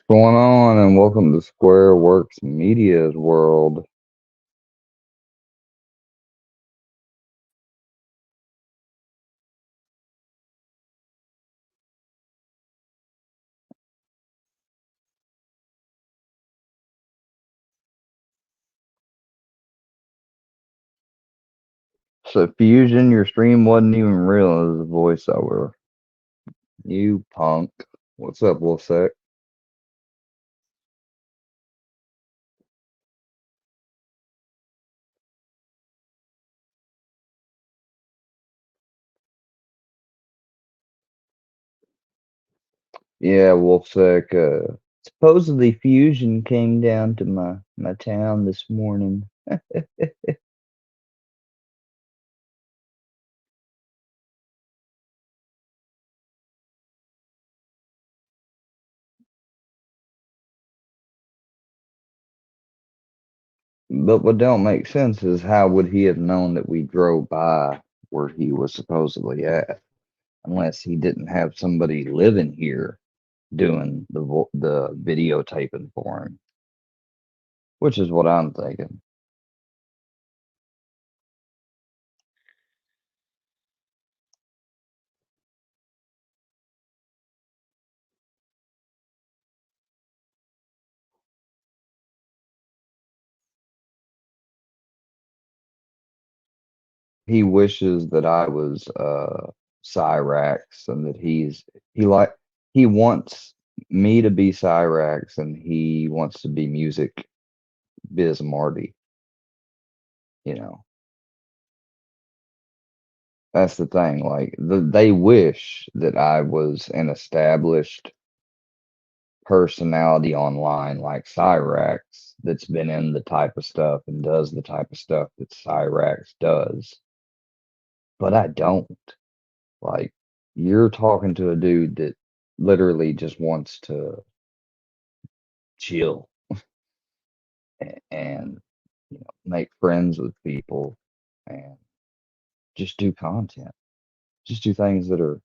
Going on and welcome to Square Works Media's world. So Fusion, your stream wasn't even real as a voiceover. You punk. What's up, Wolfsec? Yeah, Wolfsec. Supposedly Fusion came down to my town this morning. But what don't make sense is how would he have known that we drove by where he was supposedly at, unless he didn't have somebody living here doing the videotaping for him, which is what I'm thinking. He wishes that I was Cyrax and that he like he wants me to be Cyrax and he wants to be Music Biz Marty, you know. That's the thing. Like they wish that I was an established personality online like Cyrax that's been in the type of stuff and does the type of stuff that Cyrax does. But I don't. Like, you're talking to a dude that literally just wants to chill and make friends with people and just do content. Just do things that are,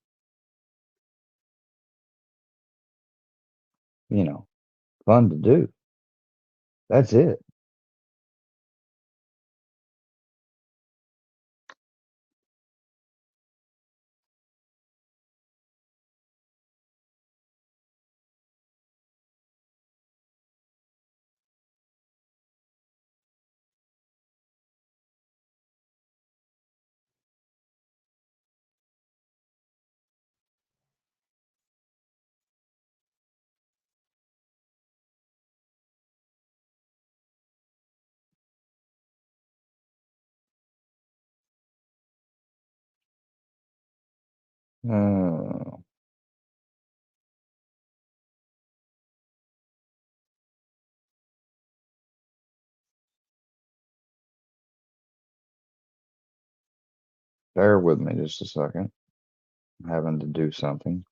you know, fun to do. That's it. Uh, Bear with me just a second. I'm having to do something.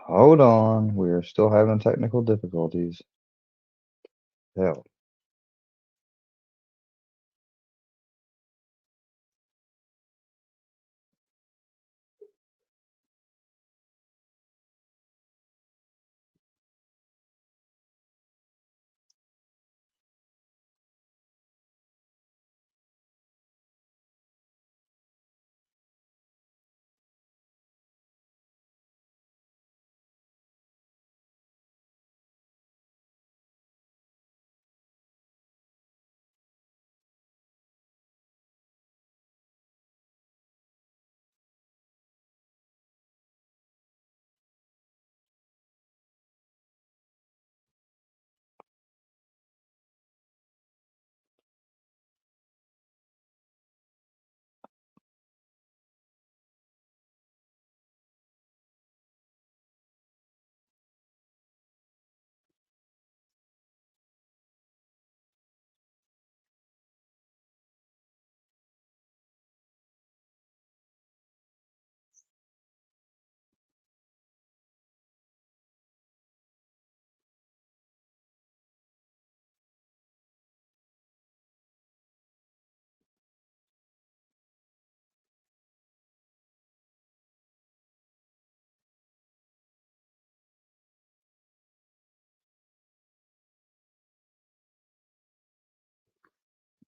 Hold on, we're still having technical difficulties. Hell.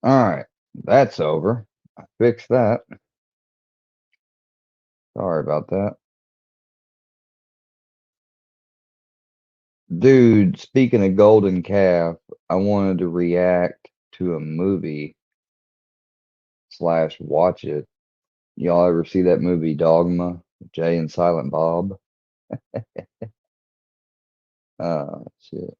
Alright, that's over. I fixed that. Sorry about that. Dude, speaking of Golden Calf, I wanted to react to a movie slash watch it. Y'all ever see that movie Dogma? Jay and Silent Bob? Shit.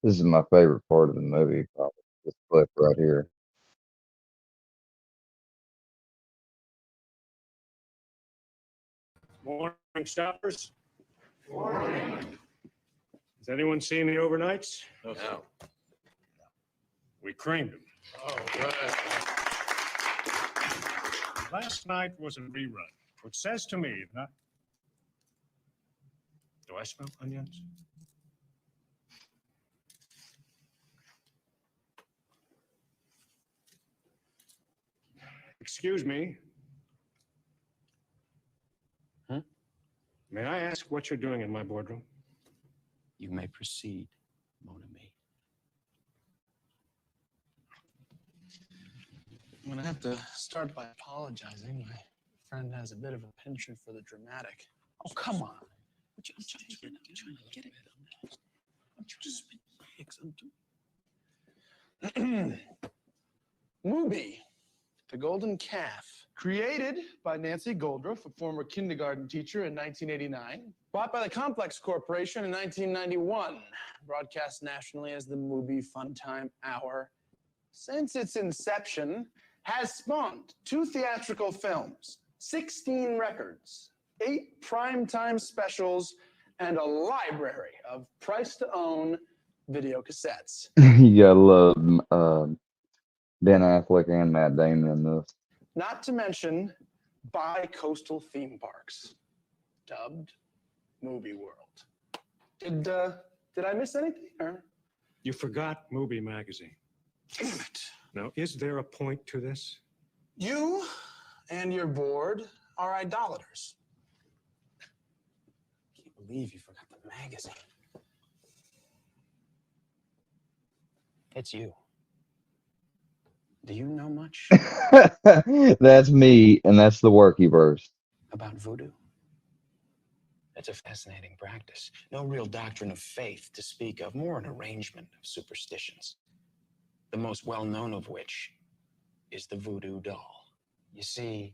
This is my favorite part of the movie, probably. This clip right here. Morning, shoppers. Morning. Has anyone seen the overnights? No. We creamed them. Oh, good. Last night was a rerun, which says to me that... Do I smell onions? Excuse me. May I ask what you're doing in my boardroom? You may proceed, mon ami. I'm gonna have to start by apologizing. My friend has a bit of a penchant for the dramatic. Oh, come on. I'm trying to get it. I'm just Movie, The Golden Calf. Created by Nancy Goldruff, a former kindergarten teacher in 1989. Bought by the Complex Corporation in 1991. Broadcast nationally as the Movie Funtime Hour. Since its inception, has spawned 2 theatrical films, 16 records, 8 primetime specials, and a library of price-to-own video cassettes. You gotta love Ben Affleck and Matt Damon in this. Not to mention bi-coastal theme parks, dubbed Movie World. Did I miss anything? Or? You forgot Movie Magazine. Damn it. Now, is there a point to this? You and your board are idolaters. I can't believe you forgot the magazine. It's you. Do you know much That's me, and that's the worky verse. about voodoo? It's a fascinating practice. No real doctrine of faith to speak of, more an arrangement of superstitions. The most well-known of which is the voodoo doll. You see,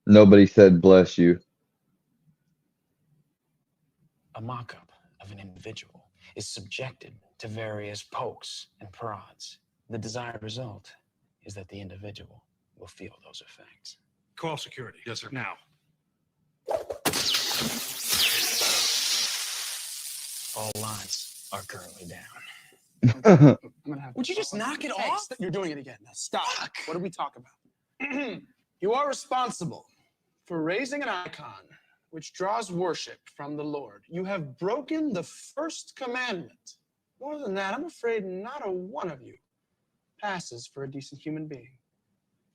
Nobody said bless you. a mock-up of an individual is subjected to various pokes and prods. The desired result is that the individual will feel those effects. Call security. Yes, sir. Now. All lines are currently down. I'm gonna have Would you just knock it Hey, off? you're doing it again. Now stop. Fuck. What did we talk about? You are responsible for raising an icon which draws worship from the Lord. You have broken the first commandment. More than that, I'm afraid not a one of you passes for a decent human being.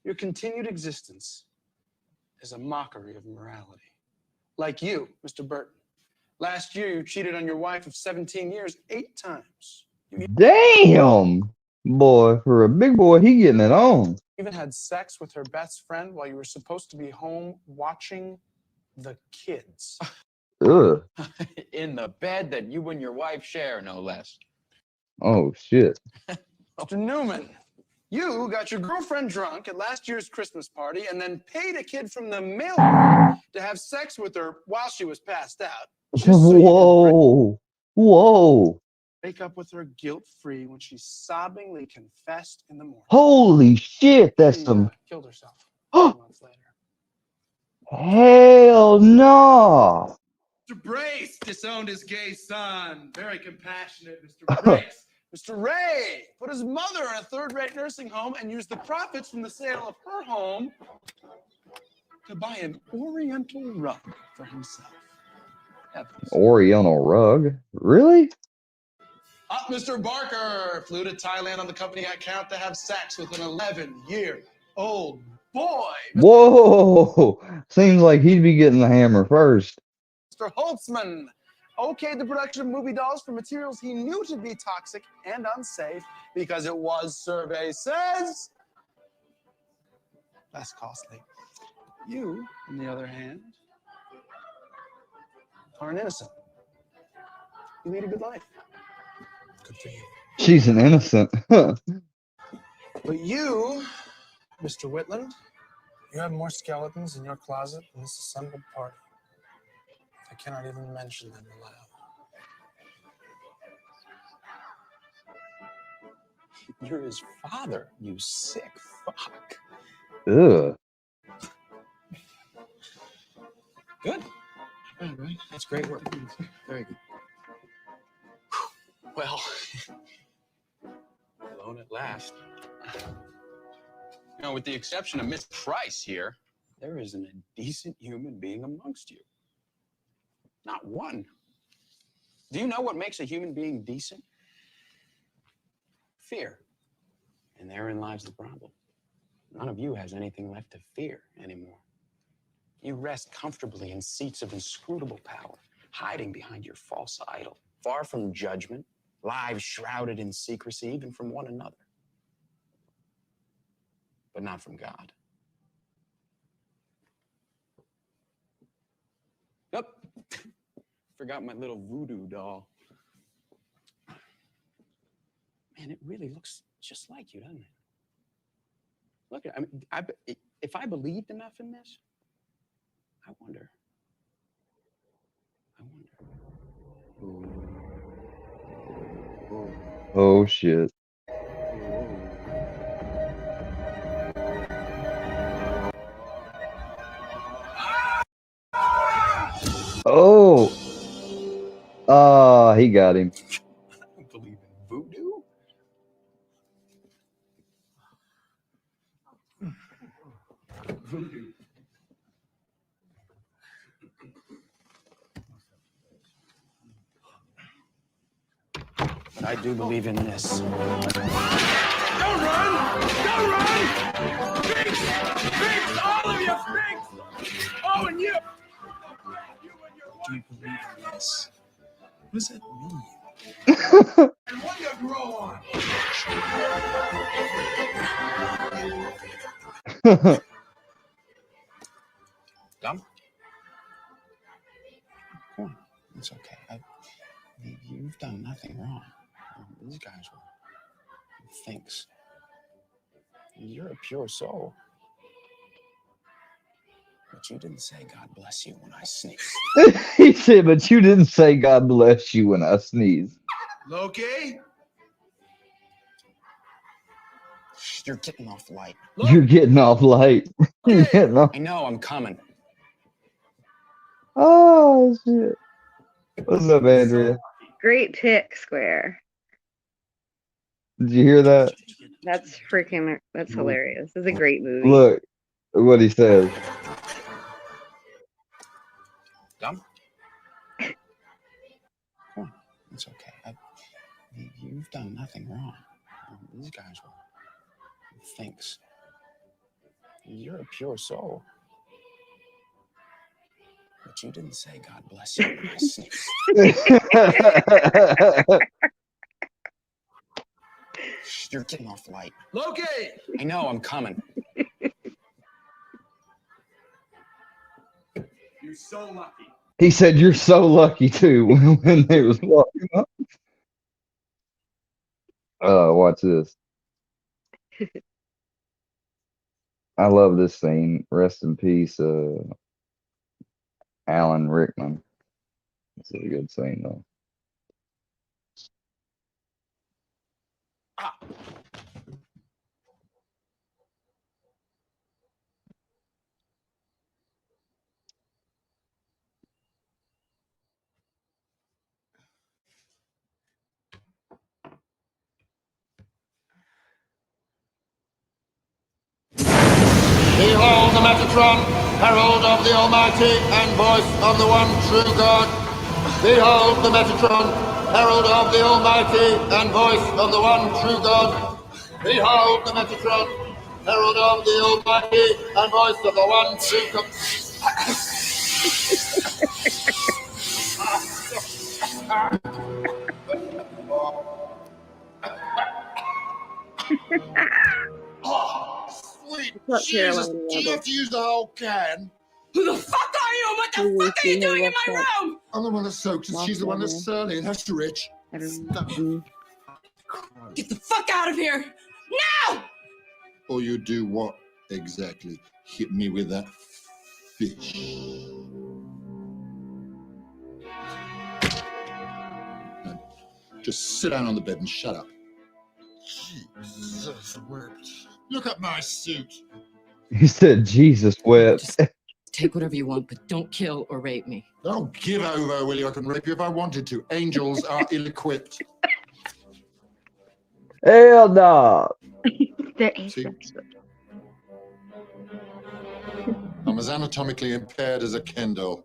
Your continued existence is a mockery of morality. Like you, Mr. Burton. Last year, you cheated on your wife of 17 years 8 times. You Damn, boy, for a big boy, he getting it on. even had sex with her best friend while you were supposed to be home watching the kids. Ugh. In the bed that you and your wife share, no less. Oh shit. Mr. Newman, you got your girlfriend drunk at last year's Christmas party and then paid a kid from the mailroom to have sex with her while she was passed out. Just so you could Whoa. break up with her guilt-free when she sobbingly confessed in the morning. Holy shit, that's She some killed herself a few months later. hell no. Mr. Brace disowned his gay son. Very compassionate, Mr. Brace. Mr. Ray put his mother in a third-rate nursing home and used the profits from the sale of her home to buy an oriental rug for himself. Heavens. Oriental rug? Really? Mr. Barker flew to Thailand on the company account to have sex with an 11-year-old boy. Whoa. Seems like he'd be getting the hammer first. Mr. Holtzman okayed the production of movie dolls from materials he knew to be toxic and unsafe because it was, survey says, less costly. You, on the other hand, are an innocent. You lead a good life. Good for you. She's an innocent. But you, Mr. Whitland, you have more skeletons in your closet than this assembled party. I cannot even mention them aloud. You're his father, you sick fuck. Ugh. Good. Good, right? That's great work. Very good. Well, alone at last. You know, with the exception of Miss Price here, there isn't a decent human being amongst you. Not one. Do you know what makes a human being decent? Fear. And therein lies the problem. None of you has anything left to fear anymore. You rest comfortably in seats of inscrutable power, hiding behind your false idol, far from judgment, lives shrouded in secrecy, even from one another. But not from God. Yep. Forgot my little voodoo doll. Man, it really looks just like you, doesn't it? Look, I mean, if I believed enough in this, I wonder. Oh shit. Oh. He got him. I don't believe in voodoo. Voodoo. But I do believe in this. Don't run! Don't run! Freaks! Freaks! All of you freaks! Oh, and you! Do you believe in this? What does that mean? And what do you grow on? Dumb? Come on. It's okay. You've done nothing wrong. These guys were thinks. You're a pure soul. But you didn't say God bless you when I sneezed. He said, but you didn't say God bless you when I sneeze. Loki? You're getting off light. You're getting off light. You're getting off. I know, I'm coming. Oh shit. What's up, Andrea? Great Tick Square. Did you hear that? That's hilarious. It's a great movie. Look what he says. Dumb? Come on, it's okay. You've done nothing wrong. These guys were thinks. You're a pure soul. But you didn't say God bless you when I sneezed. You're getting off light. Loki! I know, I'm coming. You're so lucky. He said, "You're so lucky too." When they was walking up. Watch this. I love this scene. Rest in peace, Alan Rickman. It's a good scene though. Ah. Behold the Metatron, herald of the Almighty and voice of the one true God. Behold the Metatron, herald of the Almighty and voice of the one true God. Behold the Metatron, herald of the Almighty and voice of the one true God. Oh, sweet What Jesus, Carolina do you Rebel? have to use the whole can? Who the fuck are you? What the fuck are you doing in my room? I'm the one that's soaked and she's the one that's surly and that's rich. Get the fuck out of here! Now! Or you do what exactly? Hit me with that fish. Now, just sit down on the bed and shut up. Jesus wept. Look at my suit. He said, "Jesus wept." Just take whatever you want, but don't kill or rape me. Don't give over, will you? I can rape you if I wanted to. Angels are ill-equipped. Hell no. See? I'm as anatomically impaired as a Ken doll.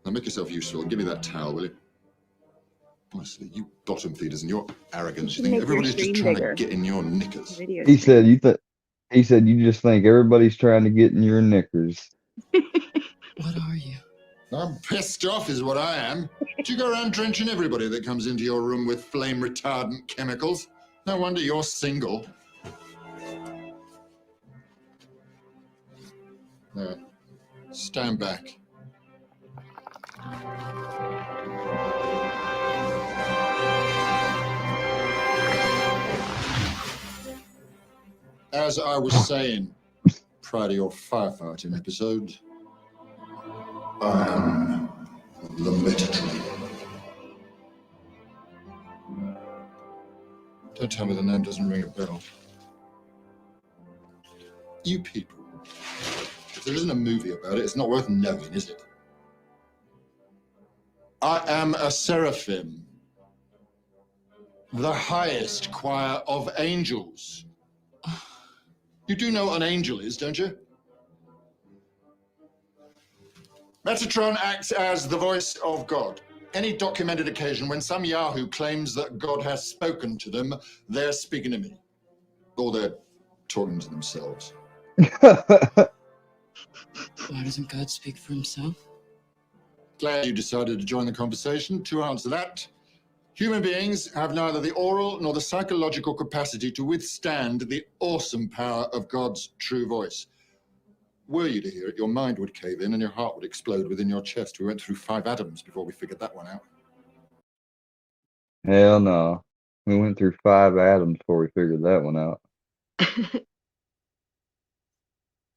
Now make yourself useful. Give me that towel, will you? Honestly, you bottom feeders and your arrogance. You think everybody's just trying to get in your knickers. He said, He said, "You just think everybody's trying to get in your knickers." What are you? I'm pissed off is what I am. Do you go around drenching everybody that comes into your room with flame retardant chemicals? No wonder you're single. Now, stand back. As I was saying, prior to your firefighting episode, I am the Metatron. Don't tell me the name doesn't ring a bell. You people, if there isn't a movie about it, it's not worth knowing, is it? I am a seraphim, the highest choir of angels. You do know what an angel is, don't you? Metatron acts as the voice of God. Any documented occasion when some Yahoo claims that God has spoken to them, they're speaking to me. Or they're talking to themselves. Why doesn't God speak for himself? Glad you decided to join the conversation. To answer that, human beings have neither the oral nor the psychological capacity to withstand the awesome power of God's true voice. Were you to hear it, your mind would cave in and your heart would explode within your chest. We went through 5 Adams before we figured that one out. Hell no. We went through 5 Adams before we figured that one out.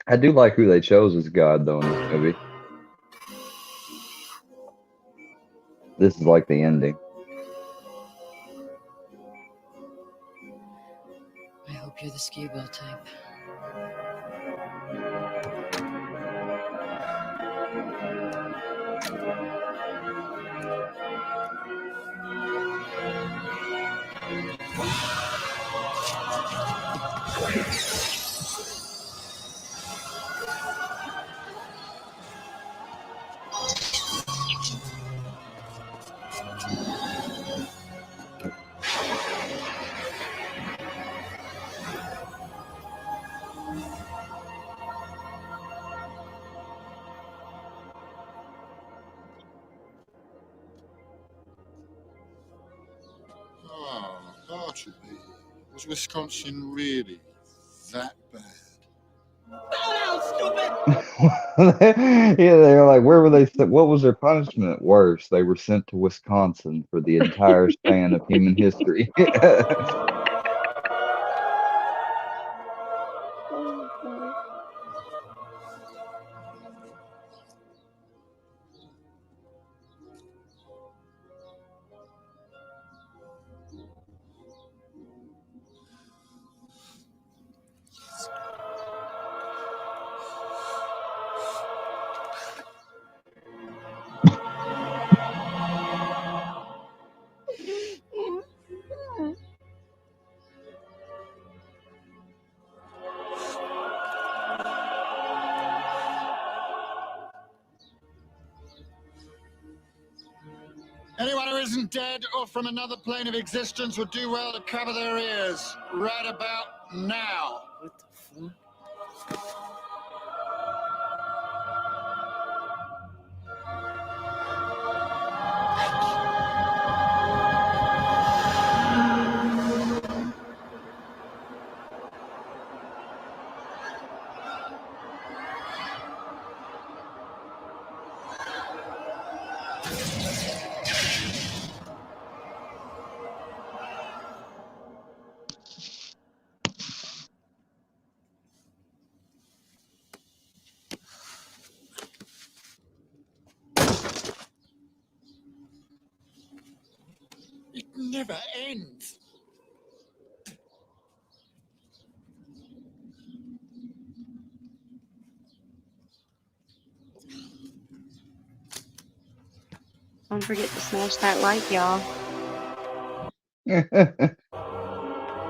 I do like who they chose as God, though, in this movie. This is like the ending. I hope you're the ski ball type. Oh, Bartleby. Was Wisconsin really that bad? Yeah, they were like, where were they? What was their punishment? Worse, they were sent to Wisconsin for the entire span of human history. Oh, God. Anyone who isn't dead or from another plane of existence would do well to cover their ears right about now. What the fuck? It never ends. Don't forget to smash that like, y'all.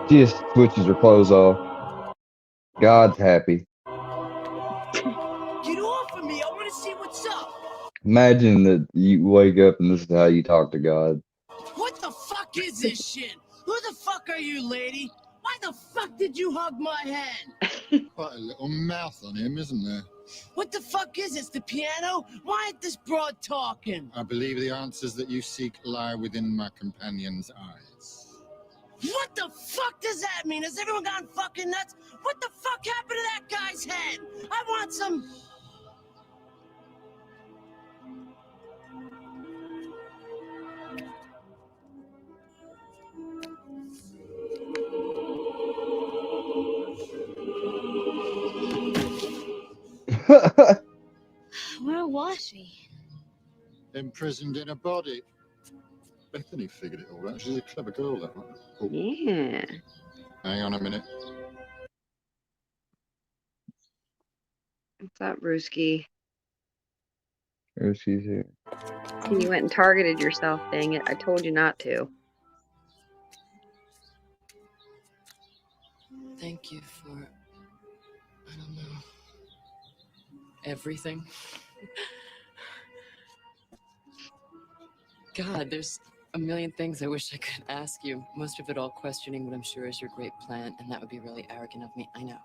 She just switches her clothes off. God's happy. Get off of me! I want to see what's up! Imagine that you wake up and this is how you talk to God. What the fuck is this shit? Who the fuck are you, lady? Why the fuck did you hug my hand? Quite a little mouth on him, isn't there? What the fuck is this, the piano? Why ain't this broad talking? I believe the answers that you seek lie within my companion's eyes. What the fuck does that mean? Has everyone gone fucking nuts? What the fuck happened to that guy's head? I want some... Where was he? Imprisoned in a body. Bethany figured it all out. She's a clever girl, that one. Oh, Yeah. hang on a minute. What's up, Brewski? There she's here. You went and targeted yourself, dang it. I told you not to. Thank you for, I don't know, everything. God, there's a million things I wish I could ask you. Most of it all questioning what I'm sure is your great plan, and that would be really arrogant of me, I know.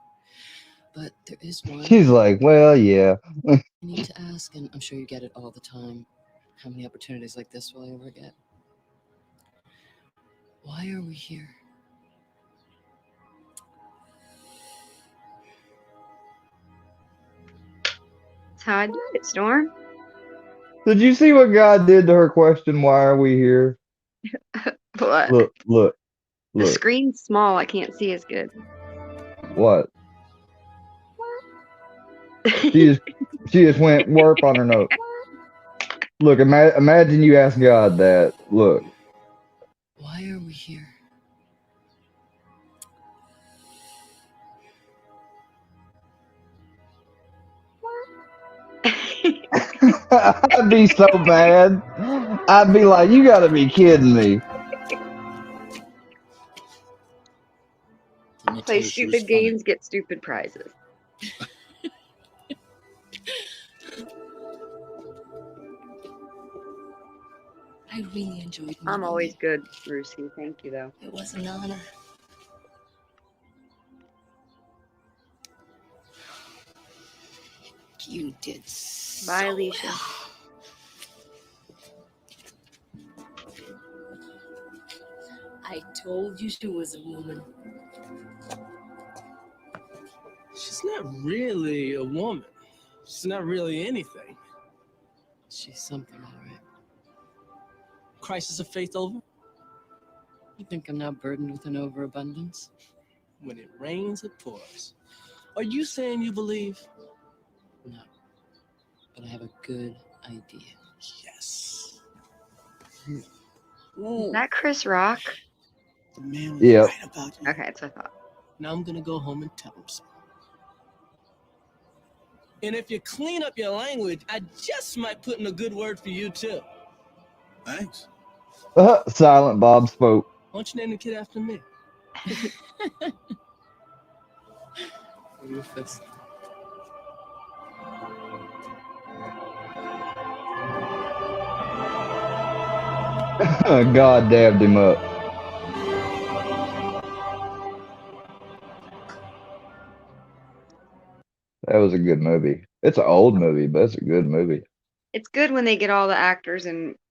But there is one She's like, well, yeah. I need to ask, and I'm sure you get it all the time. How many opportunities like this will I ever get? Why are we here? That's how I do it, Storm. Did you see what God did to her question? Why are we here? What? Look. The screen's small. I can't see as good. What? She just went warp on her note. Look, imagine you ask God that. Look. Why are we here? I'd be so bad. I'd be like, you gotta be kidding me. So play told her she was stupid funny. games, get stupid prizes. I really enjoyed meeting I'm always you. good, Roofie. Thank you, though. It was an honor. You did so Bye, Alicia. well. I told you she was a woman. She's not really a woman. She's not really anything. She's something, all right. Crisis of faith over? You think I'm not burdened with an overabundance? When it rains, it pours. Are you saying you believe? No. But I have a good idea. Yes. Is that Chris Rock? The man was Yep. right about you. Okay, that's what I thought. Now I'm gonna go home and tell him so. And if you clean up your language, I just might put in a good word for you too. Thanks. Silent Bob spoke. Why don't you name the kid after me? Rufus. God dabbed him up. That was a good movie. It's an old movie, but it's a good movie. It's good when they get all the actors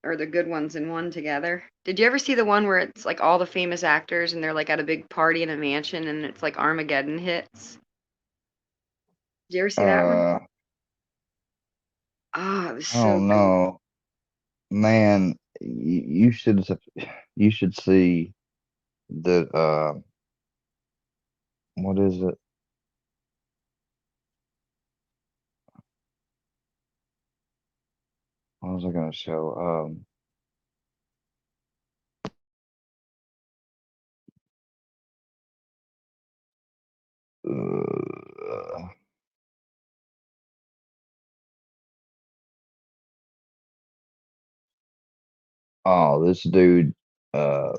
or the good ones in one together. Did you ever see the one where it's like all the famous actors and they're like at a big party in a mansion and it's like Armageddon hits? Did you ever see that one? Oh, it was I so don't good. know, man. You should see the what is it? What was I gonna show? Oh, this dude from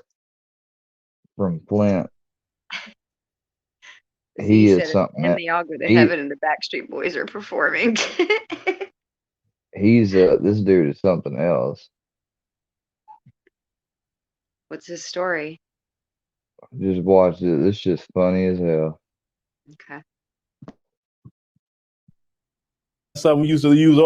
Flint. So He you is said it, something and that they all go to he heaven and the Backstreet Boys are performing. he's this dude is something else. What's his story? Just watch it. It's just funny as hell. Okay. Something we used to use.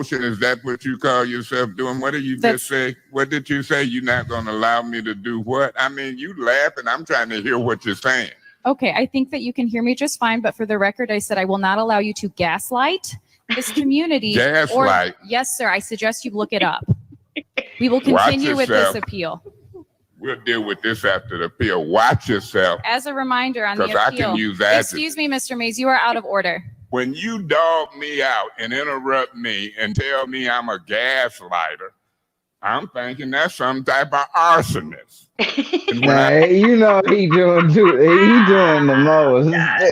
Is that what you call yourself doing? What did you just say? What did you say? You're not going to allow me to do what? I mean, you laugh and I'm trying to hear what you're saying. Okay, I think that you can hear me just fine, but for the record, I said I will not allow you to gaslight this community. Gaslight? Yes, sir. I suggest you look it up. We will continue with this appeal. We'll deal with this after the appeal. Watch yourself. As a reminder on the appeal. Because I can use that. Excuse me, Mr. Mays, you are out of order. When you dog me out and interrupt me and tell me I'm a gaslighter, I'm thinking that's some type of arsonist. Nah, you know he doing the most. I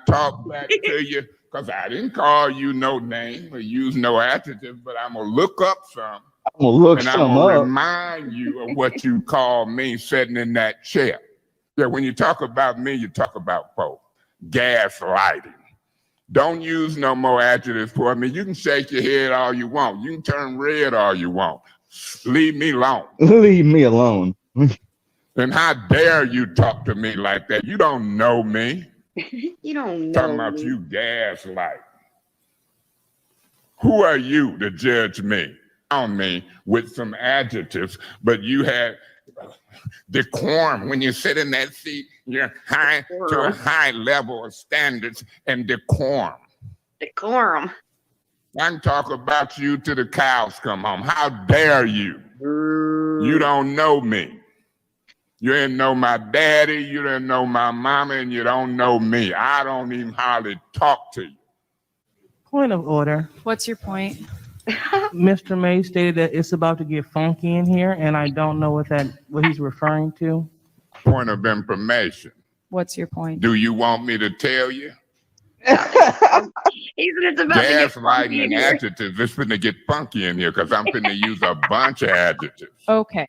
talk back to you because I didn't call you no name or use no adjective, but I'm gonna look up some. I'm gonna look and some I'm gonna up. remind you of what you call me sitting in that chair. Yeah, when you talk about me, you talk about folks. Gaslighting. Don't use no more adjectives for me. You can shake your head all you want. You can turn red all you want. Leave me alone. Leave me alone. And how dare you talk to me like that? You don't know me. You don't know Talking about me. you gaslight. Who are you to judge me? On me with some adjectives, but you had decorum when you sit in that seat. You're high to a high level of standards and decorum. Decorum. I can talk about you till the cows come home. How dare you? You don't know me. You didn't know my daddy, you didn't know my mama, and you don't know me. I don't even hardly talk to you. Point of order. What's your point? Mr. May stated that it's about to get funky in here, and I don't know what he's referring to. Point of information. What's your point? Do you want me to tell you? It's about to get funky Gaslighting in and here. adjectives, it's finna get funky in here because I'm finna use a bunch of adjectives. Okay.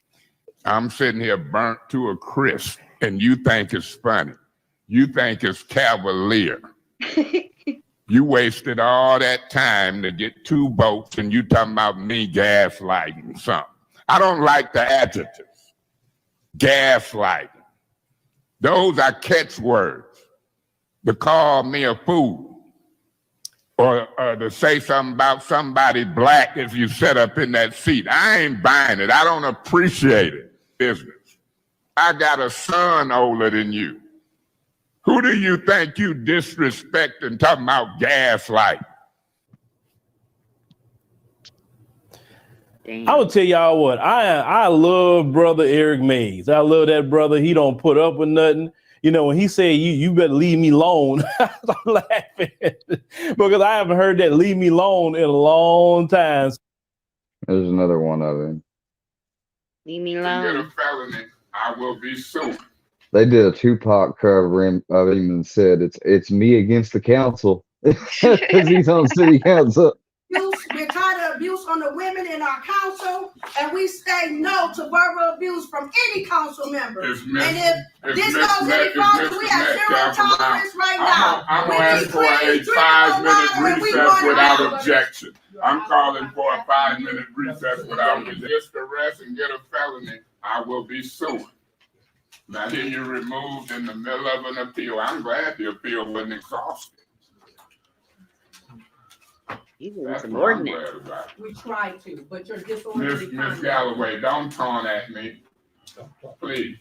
I'm sitting here burnt to a crisp, and you think it's funny. you think it's cavalier. You wasted all that time to get 2 votes, and you talking about me gaslighting something. I don't like the adjectives. Gaslighting. Those are catchwords. To call me a fool, or to say something about somebody black if you sit up in that seat. I ain't buying it. I don't appreciate it. Business. I got a son older than you. Who do you think you disrespect and talking about gaslight? I would tell y'all what, I love brother Eric Mays. I love that brother. He don't put up with nothing. You know, when he said, you better leave me alone, I'm laughing because I haven't heard that leave me alone in a long time. There's another one of him. Leave me You get a alone. felony, I will be sued. They did a Tupac cover of him and said it's me against the council because he's on city council. We're tired of abuse on the women in our council, and we say no to verbal abuse from any council member. And if this goes any further, we have zero tolerance right now. I'm going to ask for a 5-minute recess without objection. I'm calling for a 5-minute recess without objection. Just arrest and get a felony, I will be sued. Now here you're removed in the middle of an appeal. I'm glad the appeal wasn't exhausted. That's what I'm glad about. We try to, but you're disorderly. Miss Galloway, don't taunt at me. Please.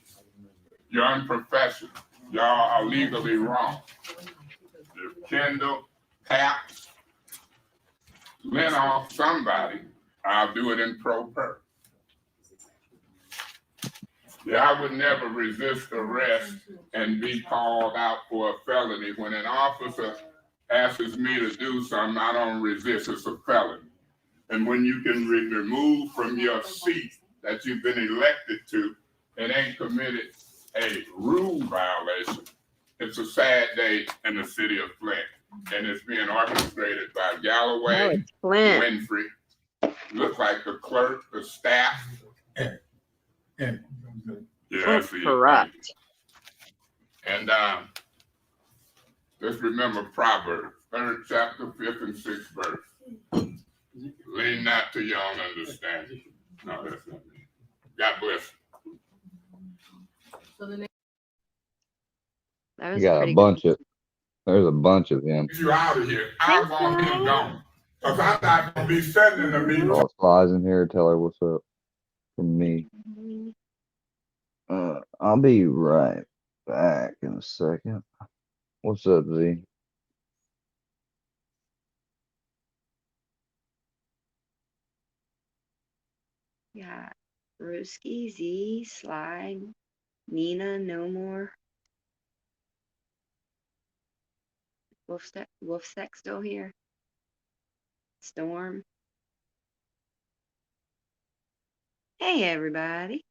You're unprofessional. Y'all are legally wrong. If Kendall, Paps, Lenoff, somebody, I'll do it in pro per. Yeah, I would never resist arrest and be called out for a felony. When an officer asks me to do something, I don't resist. It's a felony. And when you can be removed from your seat that you've been elected to and ain't committed a rule violation, it's a sad day in the city of Flint. And it's being orchestrated by Galloway, Winfrey. Looks like the clerk, the staff. Yeah, that's corrupt. And just remember Proverbs, 3rd chapter, 5th and 6th verse. Lean not to your own understanding. No, that's not me. God bless. That You got a bunch of, there's a bunch of them. Get you out of here. I want him gone. Because I'm not going to be sending them meeting. All flies in here. Tell her what's up from me. I'll be right back in a second. What's up, Z? Yeah. Ruski, Z, Slide, Nina, No More. Wolfsec still here. Storm. Hey, everybody.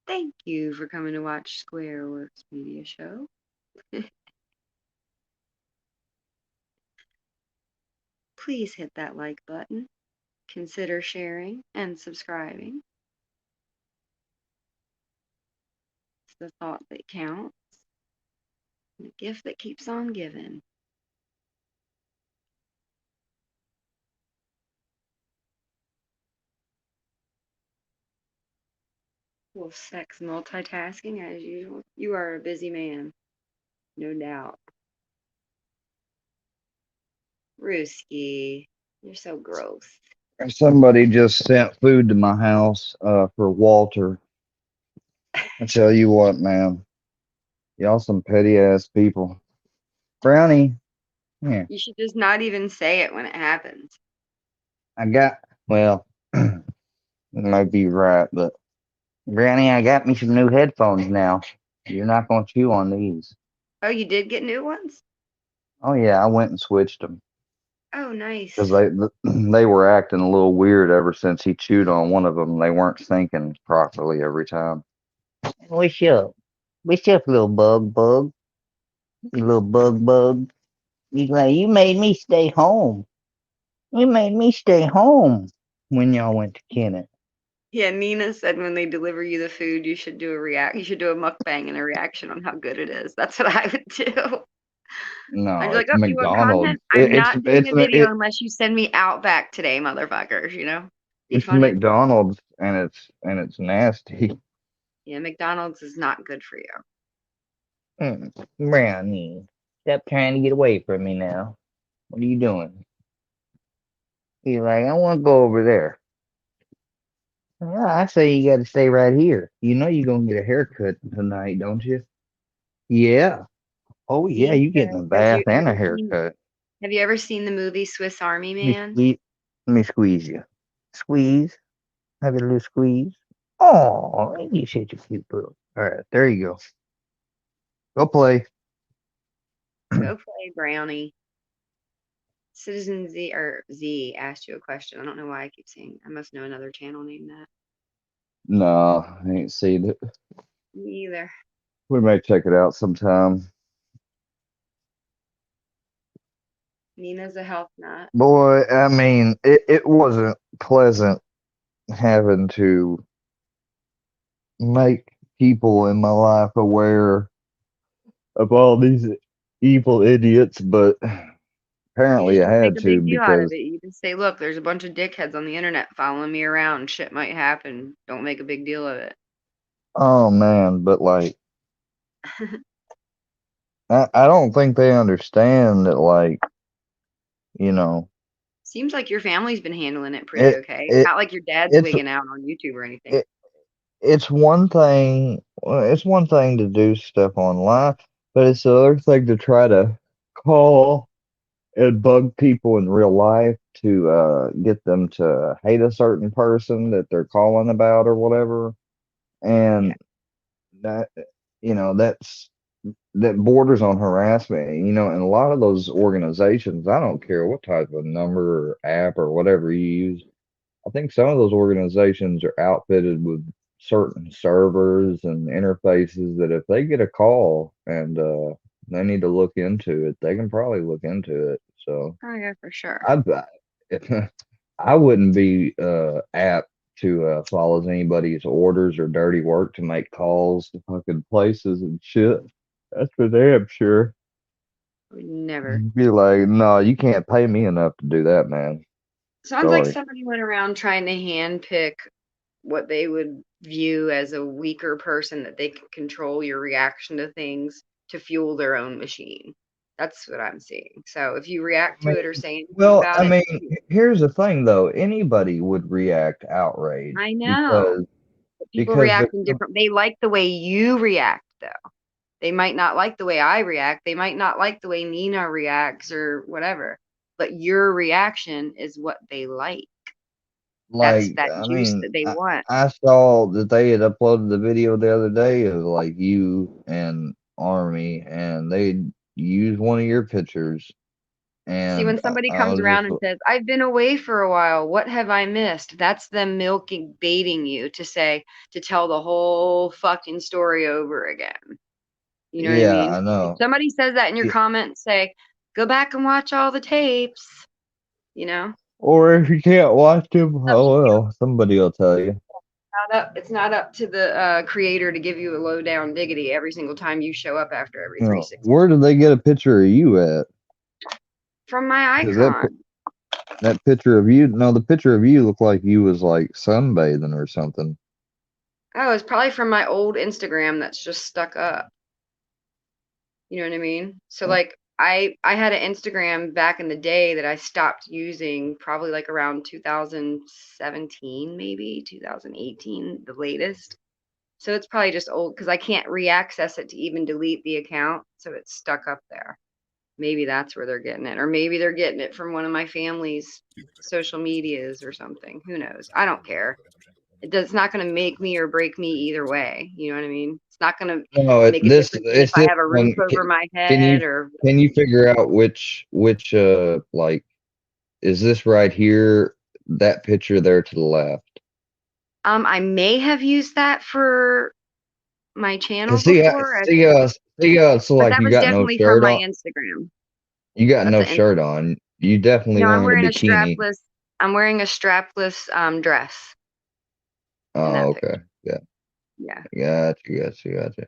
Thank you for coming to watch Squareworks Media Show. Please hit that like button. Consider sharing and subscribing. It's the thought that counts. The gift that keeps on giving. Wolf sex multitasking as usual. You are a busy man. No doubt. Ruski, you're so gross. Somebody just sent food to my house for Walter. I tell you what, man. Y'all some petty ass people. Brownie, here. You should just not even say it when it happens. Well, you might be right, but Brownie, I got me some new headphones now. You're not going to chew on these. Oh, you did get new ones? Oh, yeah, I went and switched them. Oh, nice. Because they were acting a little weird ever since he chewed on one of them. They weren't syncing properly every time. What's up? What's up, little bug? You little bug. You made me stay home. You made me stay home when y'all went to Kennett. Yeah, Nina said when they deliver you the food, you should do a mukbang and a reaction on how good it is. That's what I would do. I'd No, be like, it's "Oh, you want McDonald's. content? I'm not doing a video unless you send me Outback today, motherfuckers." Be It's funny. McDonald's and it's nasty. Yeah, McDonald's is not good for you. Brownie, stop trying to get away from me now. What are you doing? He's like, I want to go over there. Yeah, I say you got to stay right here. You know you're gonna get a haircut tonight, don't you? Yeah. Oh yeah, Nina you getting a said, "Have bath you and a ever seen haircut. Have you ever seen the movie Swiss Army Let me Man?" squeeze. Let me squeeze you. Squeeze. Have a little squeeze. Oh, you such a cute girl. All right, there you go. Go play. Go play, Brownie. Citizen Z or Z asked you a question. I don't know why I keep saying. I must know another channel named that. No, I ain't seen it. Me either. We may check it out sometime. Nina's a health nut. Boy, I mean, it wasn't pleasant having to make people in my life aware of all these evil idiots, but You apparently just I don't make had a to big deal out of because, it. You just say, "Look, there's a bunch of dickheads on the internet following me around. Shit might happen. Don't make a big deal of it." oh man, but like, I don't think they understand that, like, you know, Seems like your family's been handling it pretty it, okay. it, Not like your dad's it's, wigging out on YouTube or anything. it's one thing, well, it's one thing to do stuff online, but it's the other thing to try to call and bug people in real life to get them to hate a certain person that they're calling about or whatever. And that, that borders on harassment, and a lot of those organizations, I don't care what type of number or app or whatever you use, I think some of those organizations are outfitted with certain servers and interfaces that if they get a call and they need to look into it, they can probably look into it. So Oh yeah, for sure. I I wouldn't be apt to follow anybody's orders or dirty work to make calls to fucking places and shit. That's for damn sure. Never. Be like, no, you can't pay me enough to do that, man. Sounds like Sorry. somebody went around trying to handpick what they would view as a weaker person that they can control your reaction to things to fuel their own machine. That's what I'm seeing. So if you react to it or say anything Well, about I it, mean, here's the thing though. Anybody would react outraged I know. because But people because react in different. They like the way you react, though. They might not like the way I react. They might not like the way Nina reacts or whatever. But your reaction is what they like. That's like that I juice mean, that they want. I saw that they had uploaded the video the other day of like you and Army, and they used one of your pictures, See, and when somebody I comes was around just and says, "I've been away for a while. What have I missed?" That's them milking, baiting you to tell the whole fucking story over again. You know what I yeah, mean? I If know. somebody says that in your Yeah. comments, say, "Go back and watch all the tapes." You know? Or if you can't watch them, Up to oh you. well, somebody will tell you. It's not up to the creator to give you a lowdown diggity every single time you show up after every You 360. where did they get a picture of you at? From my 'Cause icon. that picture of you, no, the picture of you looked like you was like sunbathing or something. Oh, it's probably from my old Instagram that's just stuck up. You know what I mean? So like I had an Instagram back in the day that I stopped using probably like around 2017, maybe 2018, the latest. So it's probably just old because I can't reaccess it to even delete the account. So it's stuck up there. Maybe that's where they're getting it. Or maybe they're getting it from one of my family's social medias or something. Who knows? I don't care. It's not going to make me or break me either way. You know what I mean? It's not going to No, make a difference in if it's I this have a roof one. over my Can you head or can you figure out which like is this right here? That picture there to the left. I may have used that for my channel Cause see, before, so but like that you was got no definitely from shirt my on. Instagram. You got That's no an shirt on. You definitely No, wearing a bikini. I'm wearing a strapless dress. in that Oh, picture. okay. Yeah. Yeah. Gotcha.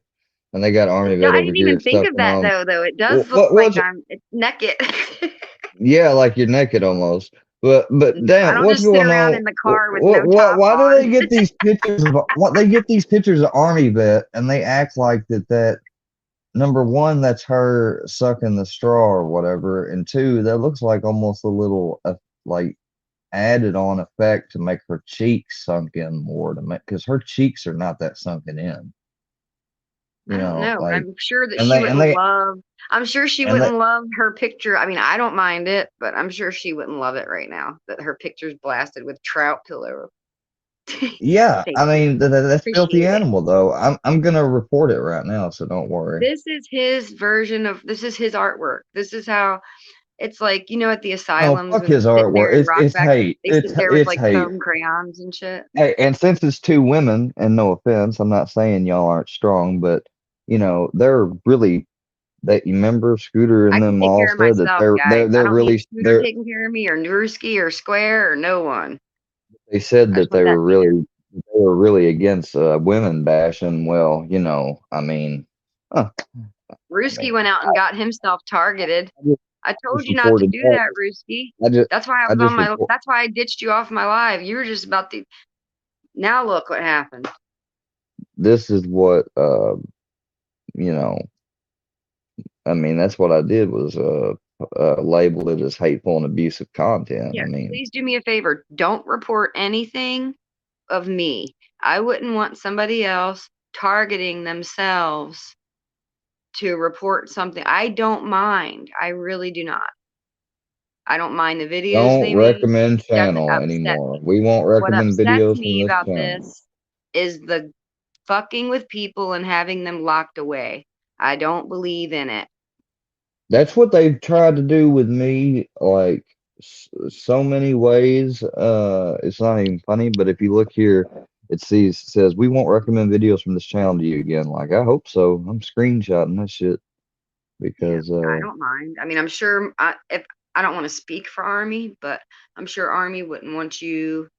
And they got Army No, Vet I over didn't here even think of sucking that on. though. It does What, look what like was it? it's naked. Yeah, like you're naked almost. But I damn, don't what's just sit going around on? in the car with no What top why do on. they get these pictures of what they get these pictures of Army Vet and they act like that number one, that's her sucking the straw or whatever, and two, that looks like almost a little like added on effect to make her cheeks sunk in more to make because her cheeks are not that sunken in, I don't know. like I'm sure that and she they and wouldn't they love. I'm sure she and they wouldn't love her picture. I mean, I don't mind it, but I'm sure she wouldn't love it right now that her picture's blasted with trout pillow. yeah, Thank I you. mean that's filthy Appreciate it. animal though. I'm gonna report it right now, so don't worry. This is his version of this is his artwork. This is how it's like, at the No, asylums fuck when they his sit there artwork. and rock It's back, hate. they sit there with It's like hate. foam crayons and shit. Hey, and since it's two women, and no offense, I'm not saying y'all aren't strong, but they're really they remember Scooter I and can them take all care of said that myself, they're guys. they're I they're don't need really Scooter taking care of me or Nurski or Square or no one. they said I just that want that beer. they were really against women bashing. Well, I mean, huh, I Ruski mean, went out and got himself targeted. I just, I told just you not to reported do that. that, Ruski. I just That's why I I was on just my. report. That's why I ditched you off my live. You were just about to. Now look what happened. This is what you know. I mean, that's what I did was labeled it as hateful and abusive content. I Yes, mean, please do me a favor. Don't report anything of me. I wouldn't want somebody else targeting themselves to report something. I don't mind. I really do not. I don't mind the videos don't they make. recommend Doesn't channel upset anymore. me. We won't What recommend upsets videos from me this about channel. this is the fucking with people and having them locked away. I don't believe in it. That's what they've tried to do with me, like so many ways. It's not even funny, but if you look here, says we won't recommend videos from this channel to you again. Like I hope so. I'm screenshotting that shit Yeah, because I don't mind. I mean, I'm sure if I don't want to speak for Army, but I'm sure Army wouldn't want you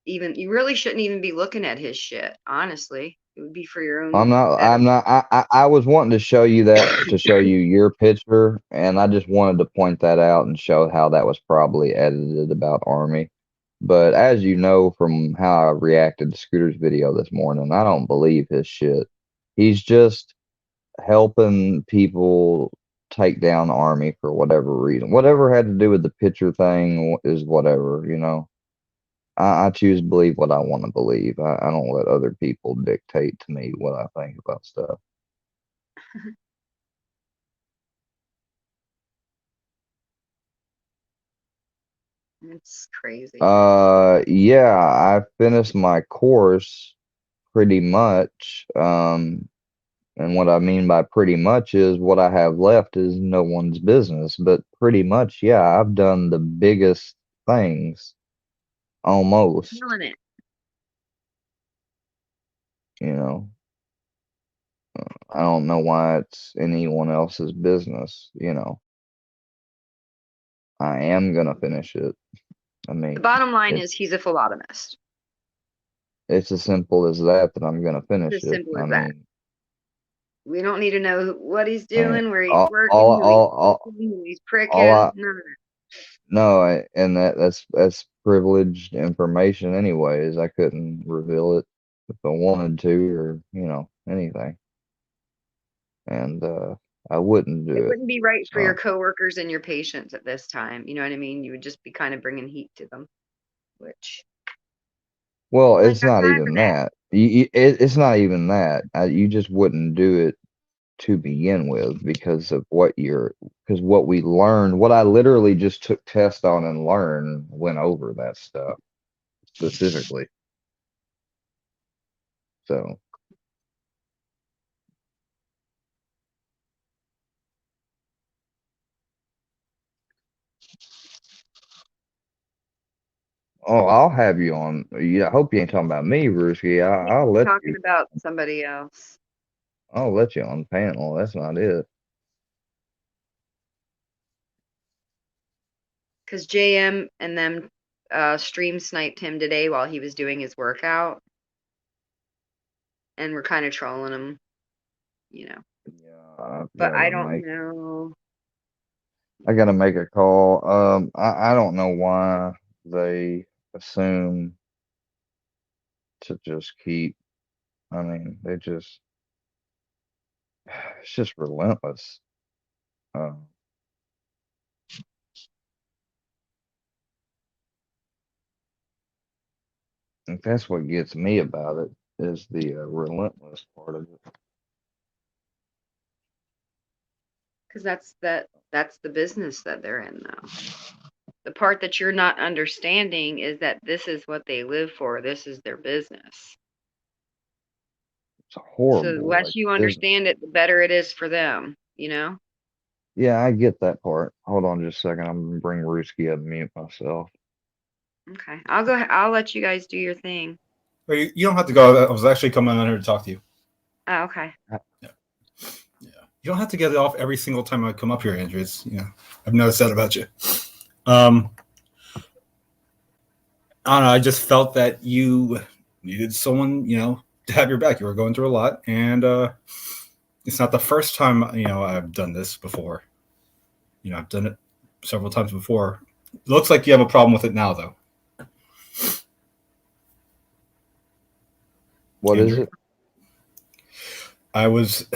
even. You really shouldn't even be looking at his shit. Honestly, it would be for your I'm own not. I'm betterment. not. I was wanting to show you that to show you your picture, and I just wanted to point that out and show how that was probably edited about Army. But as you know from how I reacted to Scooter's video this morning, I don't believe his shit. He's just helping people take down the Army for whatever reason. Whatever had to do with the picture thing is whatever. I choose to believe what I want to believe. I don't let other people dictate to me what I think about stuff. It's crazy. Yeah, I finished my course pretty much. And what I mean by pretty much is what I have left is no one's business. But pretty much, yeah, I've done the biggest things almost. Killing it. You know, I don't know why it's anyone else's business. I am gonna finish it. I The mean, bottom line is it's he's a phlebotomist. it's as simple as that I'm gonna It's finish as it. simple I as that. mean, We don't need to know what he's I mean, doing, where he's all working, all who he's all kicking, who he's all pricking. I None of that. no, and that's privileged information anyways. I couldn't reveal it if I wanted to or anything. And I wouldn't It do it. wouldn't be right for Uh, your coworkers and your patients at this time. You know what I mean? You would just be kind of bringing heat to them, which well, I ain't it's got not time for even that. that. It's not even that. You just wouldn't do it to begin with because of because what we learned, what I literally just took test on and learned, went over that stuff specifically. So, oh, I'll have you on. Yeah, I hope you ain't talking about me, Ruski. I'll He's let talking you. about somebody else. I'll let you on panel. That's not it. Because JM and them stream sniped him today while he was doing his workout, and we're kind of trolling him, you know. I've But I gotta don't make know. I gotta make a call. I don't know why they assume to just keep. I mean, it's just relentless. Uh, and that's what gets me about it is the relentless part of it. Because that's the business that they're in, though. The part that you're not understanding is that this is what they live for. This is their business. It's So the horrible. less Like you business. understand it, the better it is for them, you know? Yeah, I get that part. Hold on just a second. I'm gonna bring Ruski up and mute myself. Okay. I'll let you guys do your thing. Wait, you don't have to go. I was actually coming on here to talk to you. Oh, okay. You don't have to get it off every single time I come up here, Andrew. It's, I've noticed that about you. I don't know. I just felt that you needed someone, to have your back. You were going through a lot, and it's not the first time, I've done this before. I've done it several times before. It looks like you have a problem with it now, though. What Andrew? is it? I was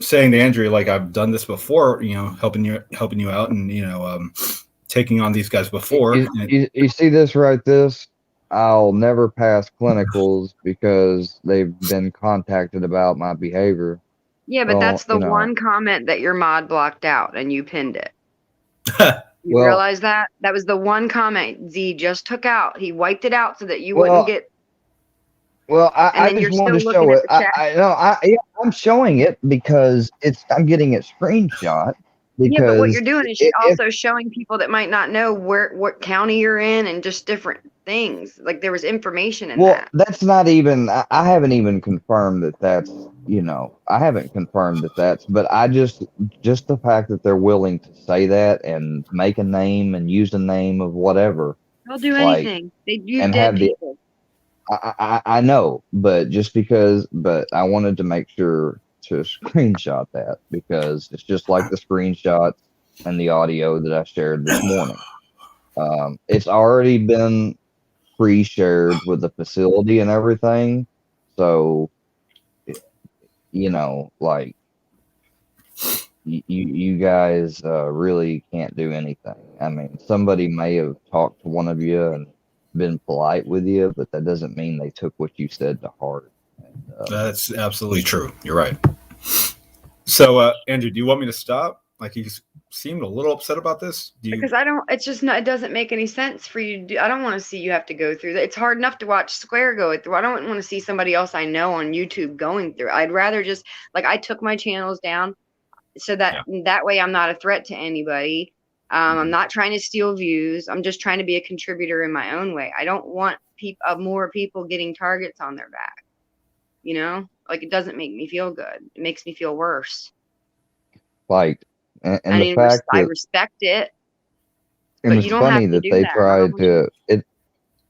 saying to Andrew, like, I've done this before, helping you out, and taking on these guys before. You see this? I'll never pass clinicals because they've been contacted about my behavior. Yeah, but Well, that's the one comment that your mod blocked out and you pinned it. You Well- realize that? That was the one comment Z just took out. He wiped it out so that you wouldn't get. Well, And I then just you're wanted still to show looking it. at the chat. I'm showing it because I'm getting it screenshot. Yeah, but what you're Because doing is you're also showing people that might not know what county you're in and just different things. Like there was information in Well, that. that's not even. I haven't even confirmed that that's. I haven't confirmed that that's. But I just the fact that they're willing to say that and make a name and use a name of whatever. They'll do like, anything. They use and dead have the. people. I know, but I wanted to make sure to screenshot that because it's just like the screenshots and the audio that I shared this morning. It's already been pre-shared with the facility and everything, so like you guys really can't do anything. I mean, somebody may have talked to one of you and been polite with you, but that doesn't mean they took what you said to heart. That's absolutely true. You're right. So, Andrew, do you want me to stop? Like, you seemed a little upset about this. Because I don't. It's just not. It doesn't make any sense for you to do. I don't want to see you have to go through that. It's hard enough to watch Square go through. I don't want to see somebody else I know on YouTube going through. I'd rather just I took my channels down so that way I'm not a threat to anybody. I'm not trying to steal views. I'm just trying to be a contributor in my own way. I don't want more people getting targets on their back. It doesn't make me feel good. It makes me feel worse. Like, and I the mean, fact I that respect it, and but it's you don't have funny to that do they that. tried to it.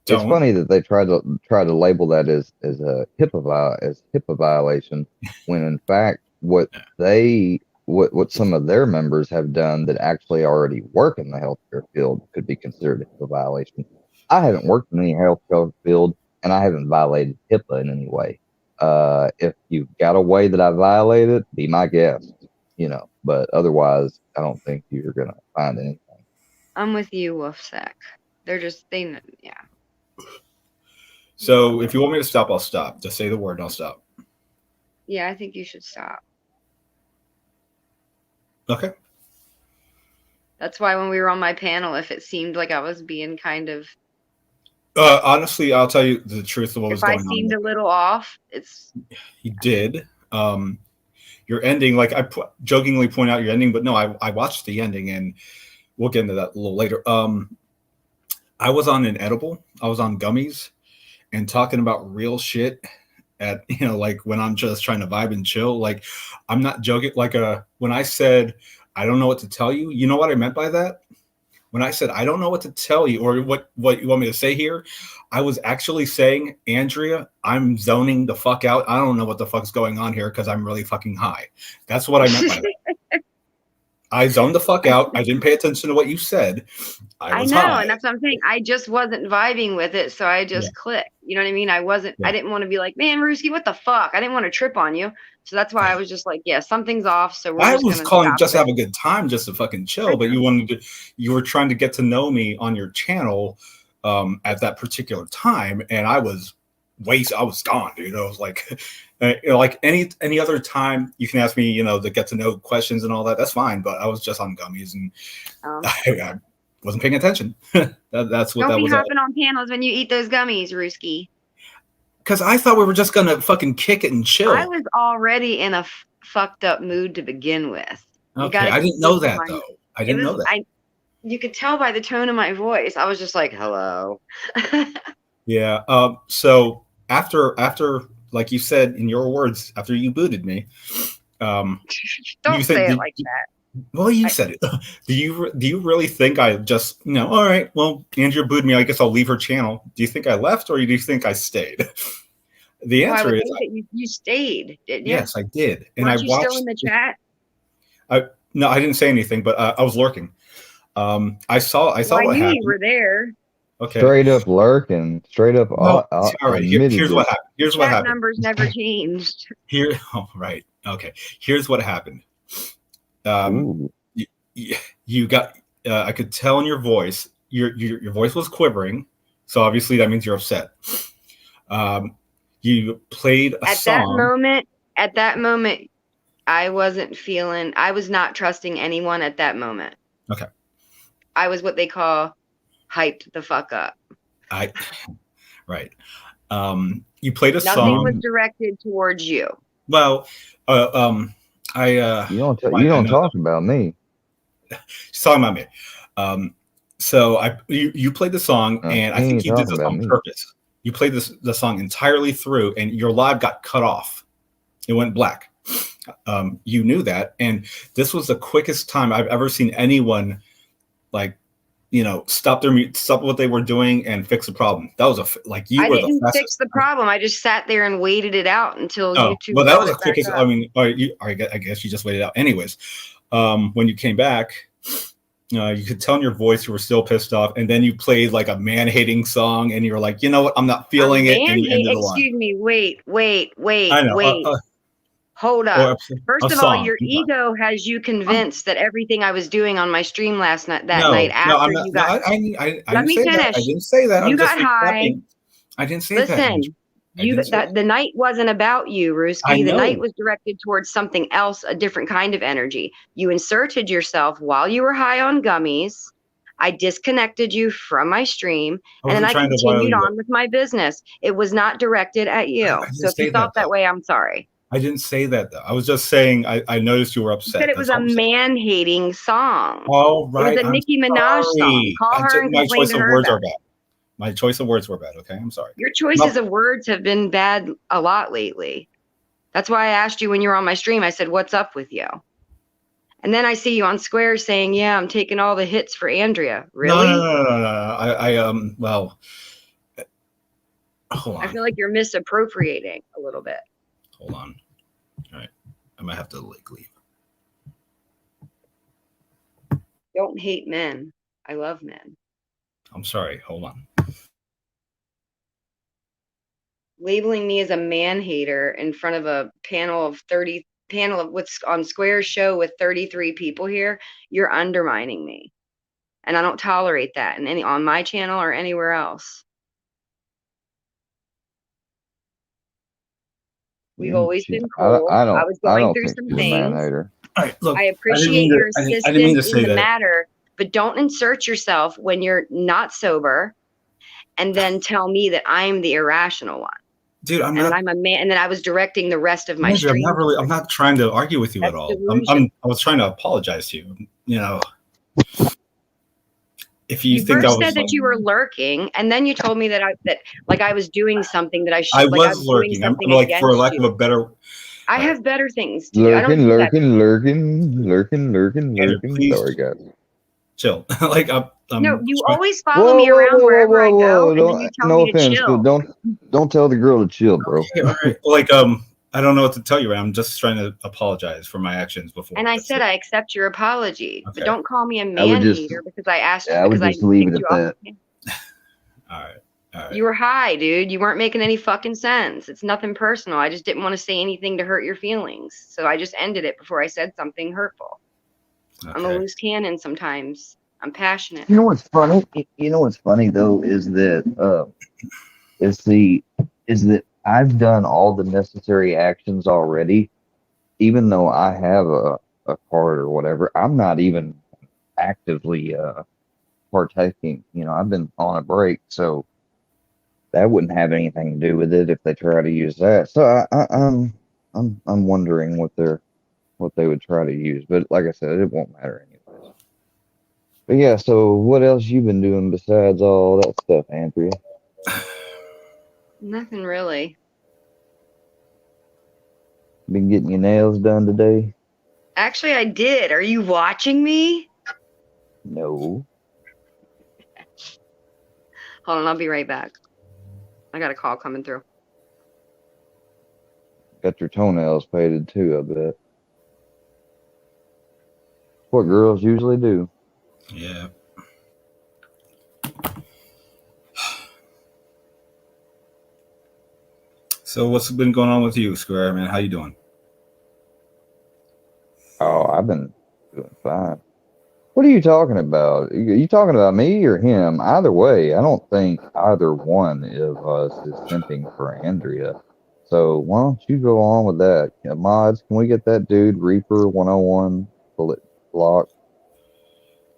It's Don't. funny that they try to label that as a HIPAA violation when in fact what some of their members have done that actually already work in the healthcare field could be considered a HIPAA violation. I haven't worked in the healthcare field and I haven't violated HIPAA in any way. If you've got a way that I violated, be my guest, but otherwise I don't think you're gonna find anything. I'm with you, Wolfsack. Yeah. So, if you want me to stop, I'll stop. Just say the word and I'll stop. Yeah, I think you should stop. Okay. That's why when we were on my panel, if it seemed like I was being kind of. Honestly, I'll tell you the truth of what was If I going on. seemed a little off, it's. You did. Your ending, like I jokingly point out your ending, but no, I watched the ending and we'll get into that a little later. I was on an edible. I was on gummies and talking about real shit at, like when I'm just trying to vibe and chill. Like, I'm not joking. Like, when I said, I don't know what to tell you, you know what I meant by that? When I said I don't know what to tell you or what you want me to say here, I was actually saying, Andrea, I'm zoning the fuck out. I don't know what the fuck's going on here because I'm really fucking high. That's what I meant by that. I zoned the fuck out. I didn't pay attention to what you said. I was know, high. and that's what I'm saying. I just wasn't vibing with it, so I just clicked. You know what I mean? I didn't want to be like, man, Ruski, what the fuck? I didn't want to trip on you. So that's why I was just like, yeah, something's off. So we're I just was gonna calling stop just to it. have a good time, just to fucking chill. But you were trying to get to know me on your channel at that particular time, and I was gone, dude. I was like, like any other time you can ask me, to get to know questions and all that. That's fine. But I was just on gummies, and I wasn't paying attention. That's what Don't that be was. hopping on panels when you eat those gummies, Ruski. Because I thought we were just gonna fucking kick it and chill. I was already in a fucked up mood to begin with. Okay, I didn't know that though. I didn't know that. You could tell by the tone of my voice. I was just like, hello. Yeah. So after, like you said in your words, after you booted me, don't say it like that. Well, you said it. Do you really think I just, all right, well, Andrea booted me. I guess I'll leave her channel. Do you think I left or do you think I stayed? The answer I would is think that you stayed, didn't you? yes, I did. And Weren't I you watched. still in the chat? No, I didn't say anything, but I was lurking. I saw I what knew happened. you were there. Okay. Straight up lurking. Straight up. All right. Here's what happened. Here's what Chat happened. numbers never changed. Right. Okay. Here's what happened. You got. I could tell in your voice. Your voice was quivering, so obviously that means you're upset. You played a song. At that moment, I was not trusting anyone at that moment. Okay. I was what they call hyped the fuck up. Right. You played a song. Nothing was directed towards you. Well, you don't talk about me. She's talking about me. So you played the song, and I think you did this on purpose. You played the song entirely through, and your live got cut off. It went black. You knew that, and this was the quickest time I've ever seen anyone stop what they were doing and fix the problem. That was I didn't fix the problem. I just sat there and waited it out until you two. Well, that was the quickest. I mean, I guess you just waited out. Anyways, when you came back, you could tell in your voice you were still pissed off, and then you played like a man-hating song, and you were like, you know what, I'm not feeling it. And you ended the line. Excuse me. Wait. I know. Wait. Hold up. First of all, your I'm ego has you convinced that everything I was doing on my stream last night, night after you got. Let me finish. I didn't say that. You got high. I didn't say that. Listen, the night wasn't about you, Ruski. The night was directed towards something else, a different kind of energy. You inserted yourself while you were high on gummies. I disconnected you from my stream, and then I continued on with my business. It was not directed at you. So if you thought that way, I'm sorry. I didn't say that though. I was just saying I noticed you were upset. You said it was a man-hating song. Oh, right. It was a Nicki Minaj song. Call her and complain to her about it. My choice of words were bad. Okay, I'm sorry. Your choices of words have been bad a lot lately. That's why I asked you when you were on my stream. I said, "What's up with you?" And then I see you on Square saying, "Yeah, I'm taking all the hits for Andrea." Really? No. Well, hold on. I feel like you're misappropriating a little bit. Hold on. All right. I might have to leave. Don't hate men. I love men. I'm sorry. Hold on. Labeling me as a man hater in front of a panel of what's on Square's show with 33 people here, you're undermining me. And I don't tolerate that on my channel or anywhere else. We've always been cool. I was going through some things. All right, look, I appreciate your assistance in the matter, but don't insert yourself when you're not sober and then tell me that I'm the irrational one. Dude, I'm a man, and then I was directing the rest of my stream. I'm not trying to argue with you at all. I was trying to apologize to you. If you think first said that you were lurking, and then you told me that I was doing something that I should. I was lurking. I'm like, for lack of a better. I have better things to do. Lurking. Sorry, guys. chill. Like No, you always follow Whoa, me whoa, around whoa, whoa, wherever I whoa, go, whoa! and then you tell No me to offense, but chill. don't tell the girl to chill, bro. Okay, all right. Like I don't know what to tell you. I'm just trying to apologize for my actions before. And I That's said it. I accept your apology, but Okay. don't call me a I would man just, hater because I asked yeah, I would because I just leave it kicked at you off. that. All right. All right. You were high, dude. You weren't making any fucking sense. It's nothing personal. I just didn't want to say anything to hurt your feelings, so I just ended it before I said something hurtful. I'm a Okay. loose cannon sometimes. I'm passionate. You know what's funny? You know what's funny though is that is that I've done all the necessary actions already, even though I have a card or whatever. I'm not even actively partaking. You know, I've been on a break, so that wouldn't have anything to do with it if they try to use that. So I'm wondering what they would try to use, but like I said, it won't matter anyways. But yeah, so what else you been doing besides all that stuff, Andrea? Nothing really. Been getting your nails done today? Actually, I did. Are you watching me? No. Hold on, I'll be right back. I got a call coming through. Got your toenails painted too, I bet. What girls usually do. Yeah. So what's been going on with you, Square, man? How you doing? Oh, I've been doing fine. What are you talking about? Are you talking about me or him? Either way, I don't think either one of us is simping for Andrea. So why don't you go on with that? Mods, can we get that dude Reaper 101 block?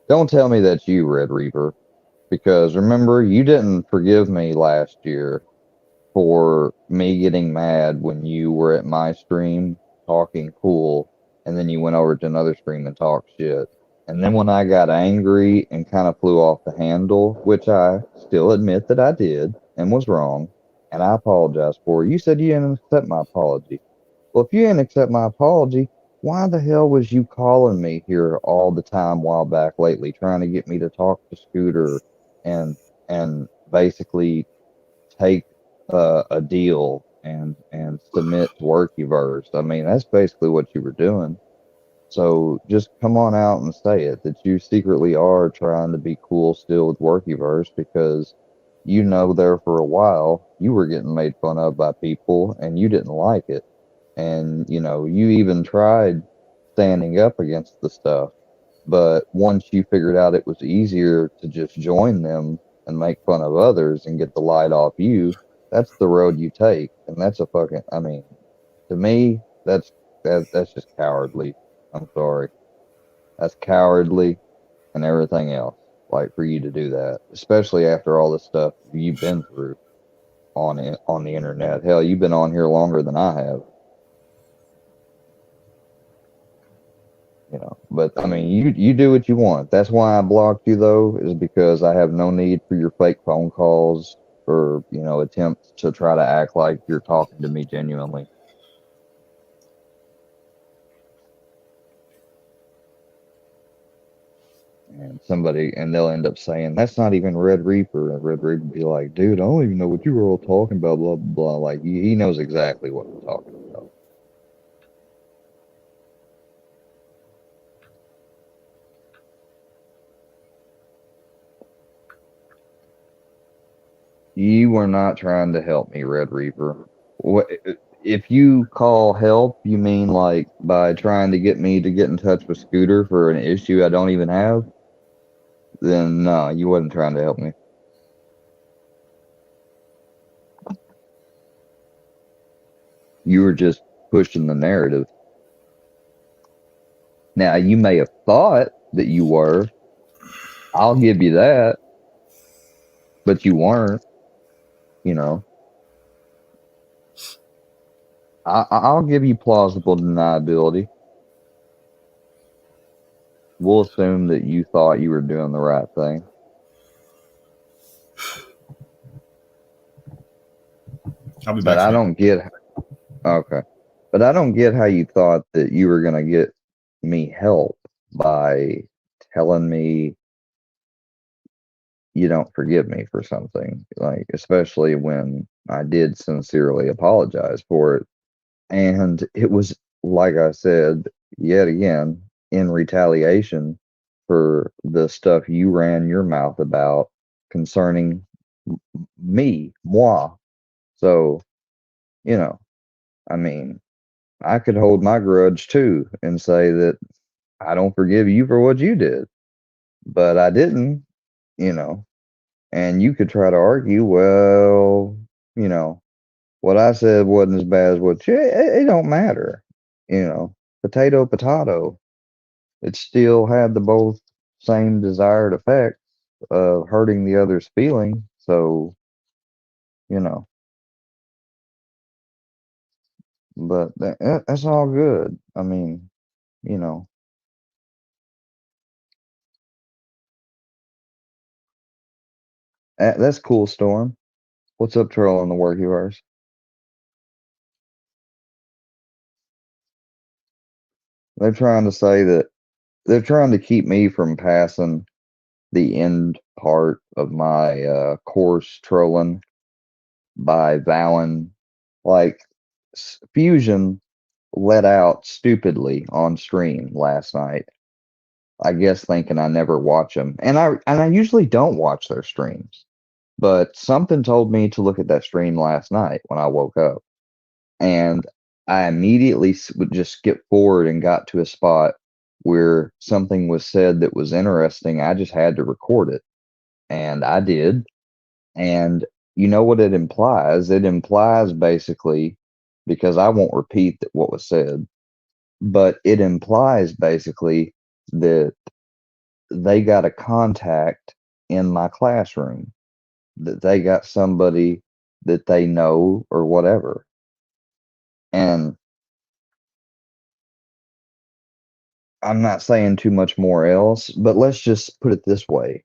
Don't tell me that's you, Red Reaper, because remember, you didn't forgive me last year for me getting mad when you were at my stream talking cool, and then you went over to another stream and talked shit. And then when I got angry and kind of flew off the handle, which I still admit that I did and was wrong, and I apologize for, you said you didn't accept my apology. Well, if you didn't accept my apology, why the hell was you calling me here all the time while back lately, trying to get me to talk to Scooter and basically take a deal and submit to Workyverse? I mean, that's basically what you were doing. So just come on out and say it that you secretly are trying to be cool still with Workyverse, because you know there for a while you were getting made fun of by people and you didn't like it. And you know, you even tried standing up against the stuff, but once you figured out it was easier to just join them and make fun of others and get the light off you, that's the road you take. And that's a fucking, I mean, to me, that's just cowardly. I'm sorry. That's cowardly and everything else. Like for you to do that, especially after all the stuff you've been through on the internet. Hell, you've been on here longer than I have. You know, but I mean, you do what you want. That's why I blocked you though, is because I have no need for your fake phone calls or, you know, attempts to try to act like you're talking to me genuinely. And they'll end up saying that's not even Red Reaper, and Red Reaper be like, dude, I don't even know what you were all talking about, blah blah blah. Like he knows exactly what I'm talking about. You were not trying to help me, Red Reaper. What if you call help, you mean like by trying to get me to get in touch with Scooter for an issue I don't even have? Then no, you wasn't trying to help me. You were just pushing the narrative. Now, you may have thought that you were. I'll give you that. But you weren't, you know. I'll give you plausible deniability. We'll assume that you thought you were doing the right thing. I'll be But back. I don't get, okay. But I don't get how you thought that you were going to get me help by telling me you don't forgive me for something, like, especially when I did sincerely apologize for it. And it was, like I said, yet again, in retaliation for the stuff you ran your mouth about concerning me, moi. So, you know, I mean, I could hold my grudge too and say that I don't forgive you for what you did, but I didn't, you know. And you could try to argue, well, you know, what I said wasn't as bad as what you, it don't matter, you know, potato, potato. It still had the both same desired effect of hurting the other's feeling. So, you know, but that's all good. I mean, you know, that's cool, Storm. What's up, Troll, in the work universe? They're trying to say that they're trying to keep me from passing the end part of my course trolling by vowing, like, Fusion let out stupidly on stream last night. I guess thinking I never watch them, and I usually don't watch their streams, but something told me to look at that stream last night when I woke up, and I immediately would just skip forward and got to a spot where something was said that was interesting. I just had to record it, and I did. And you know what it implies? It implies basically, because I won't repeat what was said, but it implies basically that they got a contact in my classroom, that they got somebody that they know or whatever. And I'm not saying too much more else, but let's just put it this way.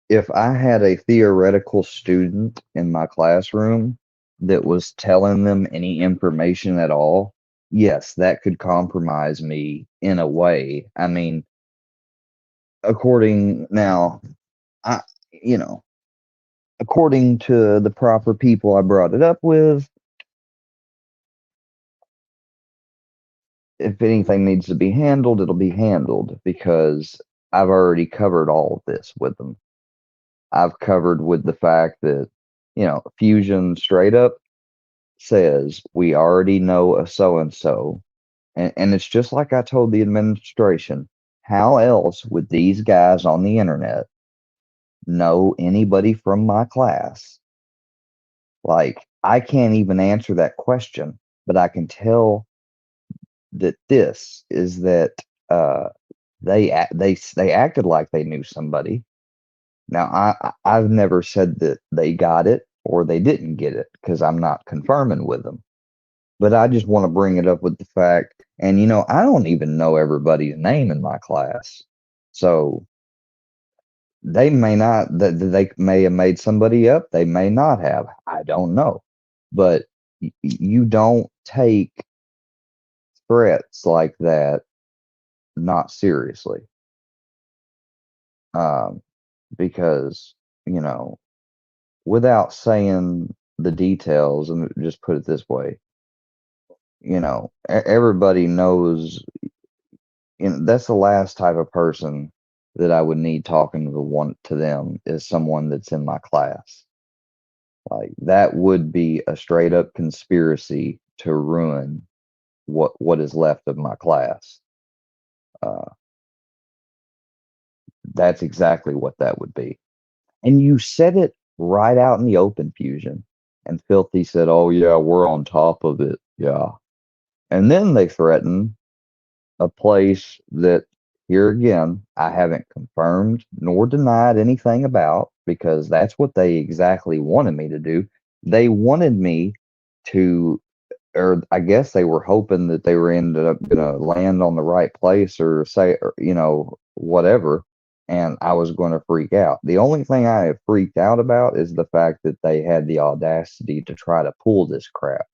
If I had a theoretical student in my classroom that was telling them any information at all, yes, that could compromise me in a way. I mean, according now, I, you know, according to the proper people I brought it up with, if anything needs to be handled, it'll be handled because I've already covered all of this with them. I've covered with the fact that, you know, Fusion straight up says we already know a so and so. And it's just like I told the administration. How else would these guys on the internet know anybody from my class? Like, I can't even answer that question, but I can tell that this is that they acted like they knew somebody. Now, I've never said that they got it or they didn't get it because I'm not confirming with them. But I just want to bring it up with the fact, and you know, I don't even know everybody's name in my class. So they may not, that they may have made somebody up, they may not have. I don't know. But you don't take threats like that not seriously. Um, because, you know, without saying the details, and just put it this way, you know, everybody knows, you know, that's the last type of person that I would need talking to them is someone that's in my class. Like, that would be a straight up conspiracy to ruin what is left of my class. Uh, that's exactly what that would be. And you said it right out in the open, Fusion. And Filthy said, "Oh yeah, we're on top of it." Yeah. And then they threaten a place that, here again, I haven't confirmed nor denied anything about, because that's what they exactly wanted me to do. They wanted me to, or I guess they were hoping that they were ended up gonna land on the right place or say, or, you know, whatever, and I was going to freak out. The only thing I have freaked out about is the fact that they had the audacity to try to pull this crap.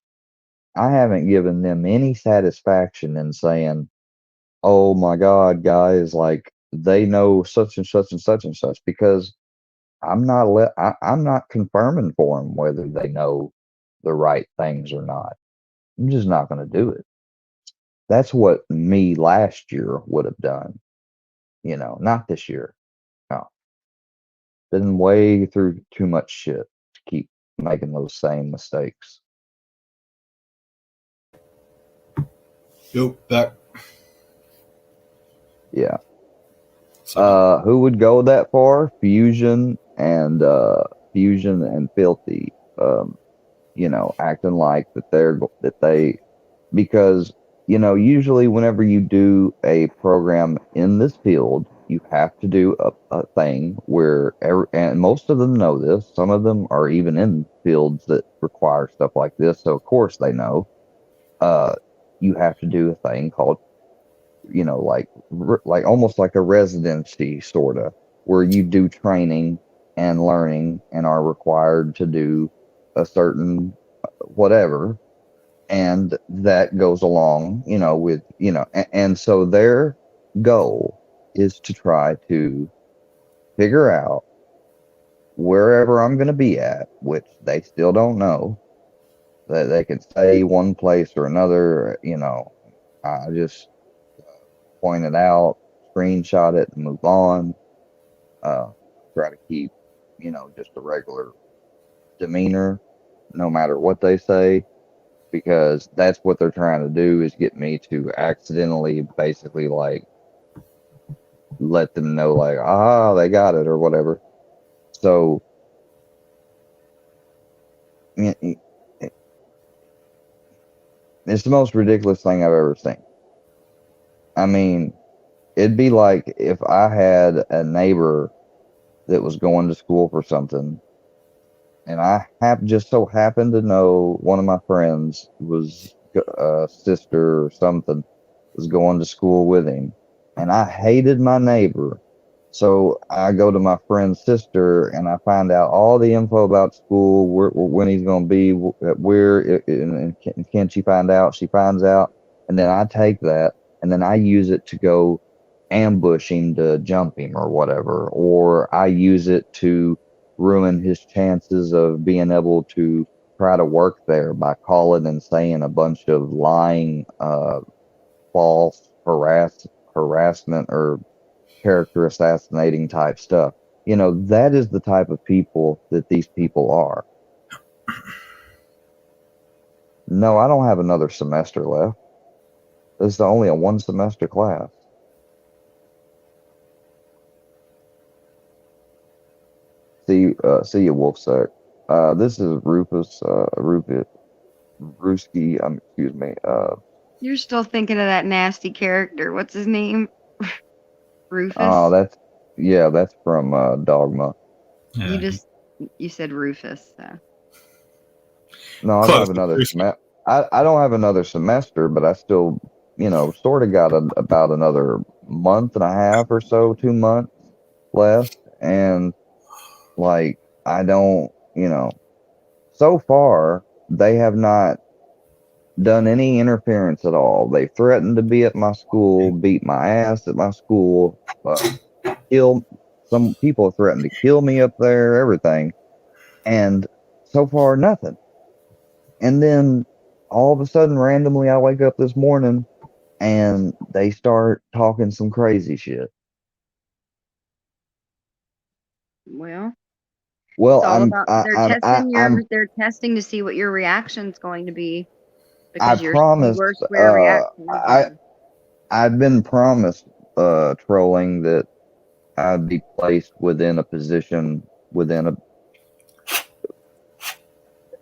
I haven't given them any satisfaction in saying, "Oh my God, guys, like they know such and such and such and such," because I'm not confirming for them whether they know the right things or not. I'm just not going to do it. That's what me last year would have done. Not this year. No, been way through too much shit to keep making those same mistakes. Yo, back. Yeah. Who would go that far? Fusion and Filthy. Acting like because usually whenever you do a program in this field, you have to do a thing where and most of them know this. Some of them are even in fields that require stuff like this, so of course they know. You have to do a thing called like almost like a residency sorta, where you do training and learning and are required to do a certain whatever, and that goes along with and so their goal is to try to figure out wherever I'm going to be at, which they still don't know. That they can say one place or another. I just point it out, screenshot it, and move on. Try to keep, just a regular demeanor, no matter what they say, because that's what they're trying to do is get me to accidentally, basically, like, let them know, like, they got it or whatever. So, it's the most ridiculous thing I've ever seen. I mean, it'd be like if I had a neighbor that was going to school for something, and I just so happened to know one of my friends was sister or something was going to school with him, and I hated my neighbor. So I go to my friend's sister and I find out all the info about school, when he's going to be, where, and can she find out? She finds out, and then I take that and then I use it to go ambush him to jump him or whatever, or I use it to ruin his chances of being able to try to work there by calling and saying a bunch of lying, false harassment or character assassinating type stuff. That is the type of people that these people are. No, I don't have another semester left. This is only a 1 semester class. See you, Wolfsack. This is Rufus, Ruski, excuse me. You're still thinking of that nasty character. What's his name? Rufus? Oh, that's from Dogma. You said Rufus, so. No, I don't have another I don't have another semester, but I still, sort of got about another month and a half or so, 2 months left. And like, I don't, so far they have not done any interference at all. They threatened to be at my school, beat my ass at my school, some people threatened to kill me up there, everything. And so far, nothing. And then all of a sudden, randomly, I wake up this morning and they start talking some crazy shit. Well, Well, it's all about I'm they're testing to see what your reaction's going to be, I because you promised, were square reaction. I've been promised, trolling, that I'd be placed within a position within